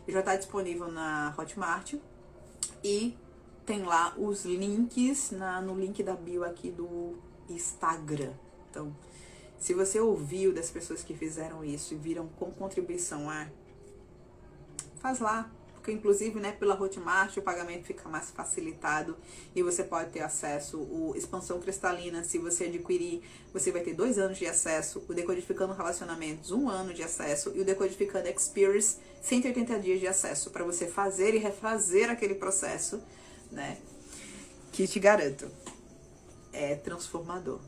Ele já está disponível na Hotmart e tem lá os links no link da bio aqui do Instagram. Então, se você ouviu das pessoas que fizeram isso e viram com contribuição faz lá. Porque, inclusive, né, pela Hotmart, o pagamento fica mais facilitado e você pode ter acesso. O Expansão Cristalina, se você adquirir, você vai ter 2 anos de acesso. O Decodificando Relacionamentos, 1 ano de acesso. E o Decodificando Experience, 180 dias de acesso. Para você fazer e refazer aquele processo, né, que te garanto, é transformador.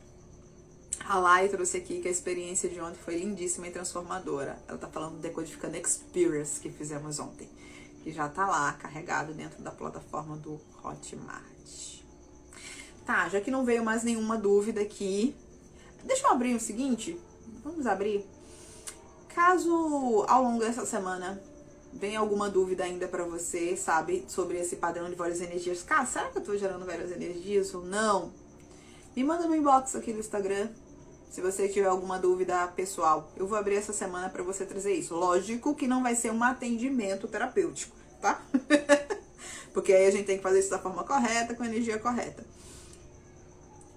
A Lai trouxe aqui que a experiência de ontem foi lindíssima e transformadora. Ela tá falando do Decodificando Experience que fizemos ontem, que já tá lá, carregado dentro da plataforma do Hotmart. Tá, já que não veio mais nenhuma dúvida aqui, deixa eu abrir o seguinte, vamos abrir. Caso ao longo dessa semana venha alguma dúvida ainda pra você, sabe, sobre esse padrão de várias energias. Cara, será que eu tô gerando várias energias ou não? Me manda no inbox aqui no Instagram, se você tiver alguma dúvida pessoal. Eu vou abrir essa semana pra você trazer isso. Lógico que não vai ser um atendimento terapêutico, tá? Porque aí a gente tem que fazer isso da forma correta, com a energia correta.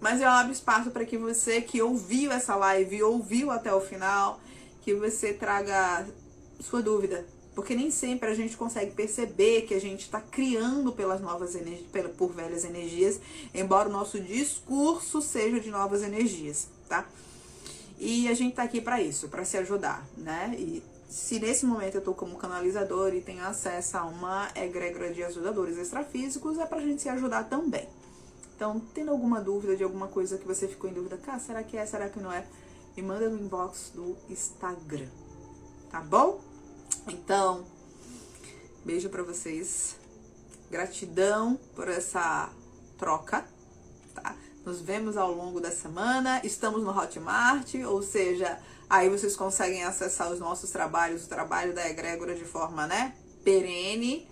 Mas eu abro espaço para que você que ouviu essa live, ouviu até o final, que você traga sua dúvida. Porque nem sempre a gente consegue perceber que a gente está criando pelas novas energias, por velhas energias, embora o nosso discurso seja de novas energias, tá? E a gente tá aqui para isso, para se ajudar, né? E se nesse momento eu tô como canalizador e tenho acesso a uma egrégora de ajudadores extrafísicos, é pra gente se ajudar também. Então, tendo alguma dúvida de alguma coisa que você ficou em dúvida, cara, será que é, será que não é? Me manda no inbox do Instagram, tá bom? Então, beijo pra vocês. Gratidão por essa troca, tá? Nos vemos ao longo da semana. Estamos no Hotmart, ou seja, aí vocês conseguem acessar os nossos trabalhos, o trabalho da egrégora de forma, né, perene.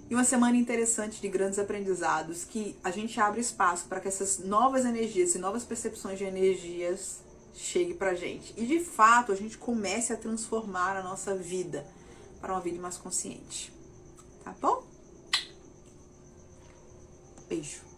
E uma semana interessante de grandes aprendizados, que a gente abre espaço para que essas novas energias e novas percepções de energias cheguem pra gente. E de fato a gente comece a transformar a nossa vida para uma vida mais consciente. Tá bom? Beijo.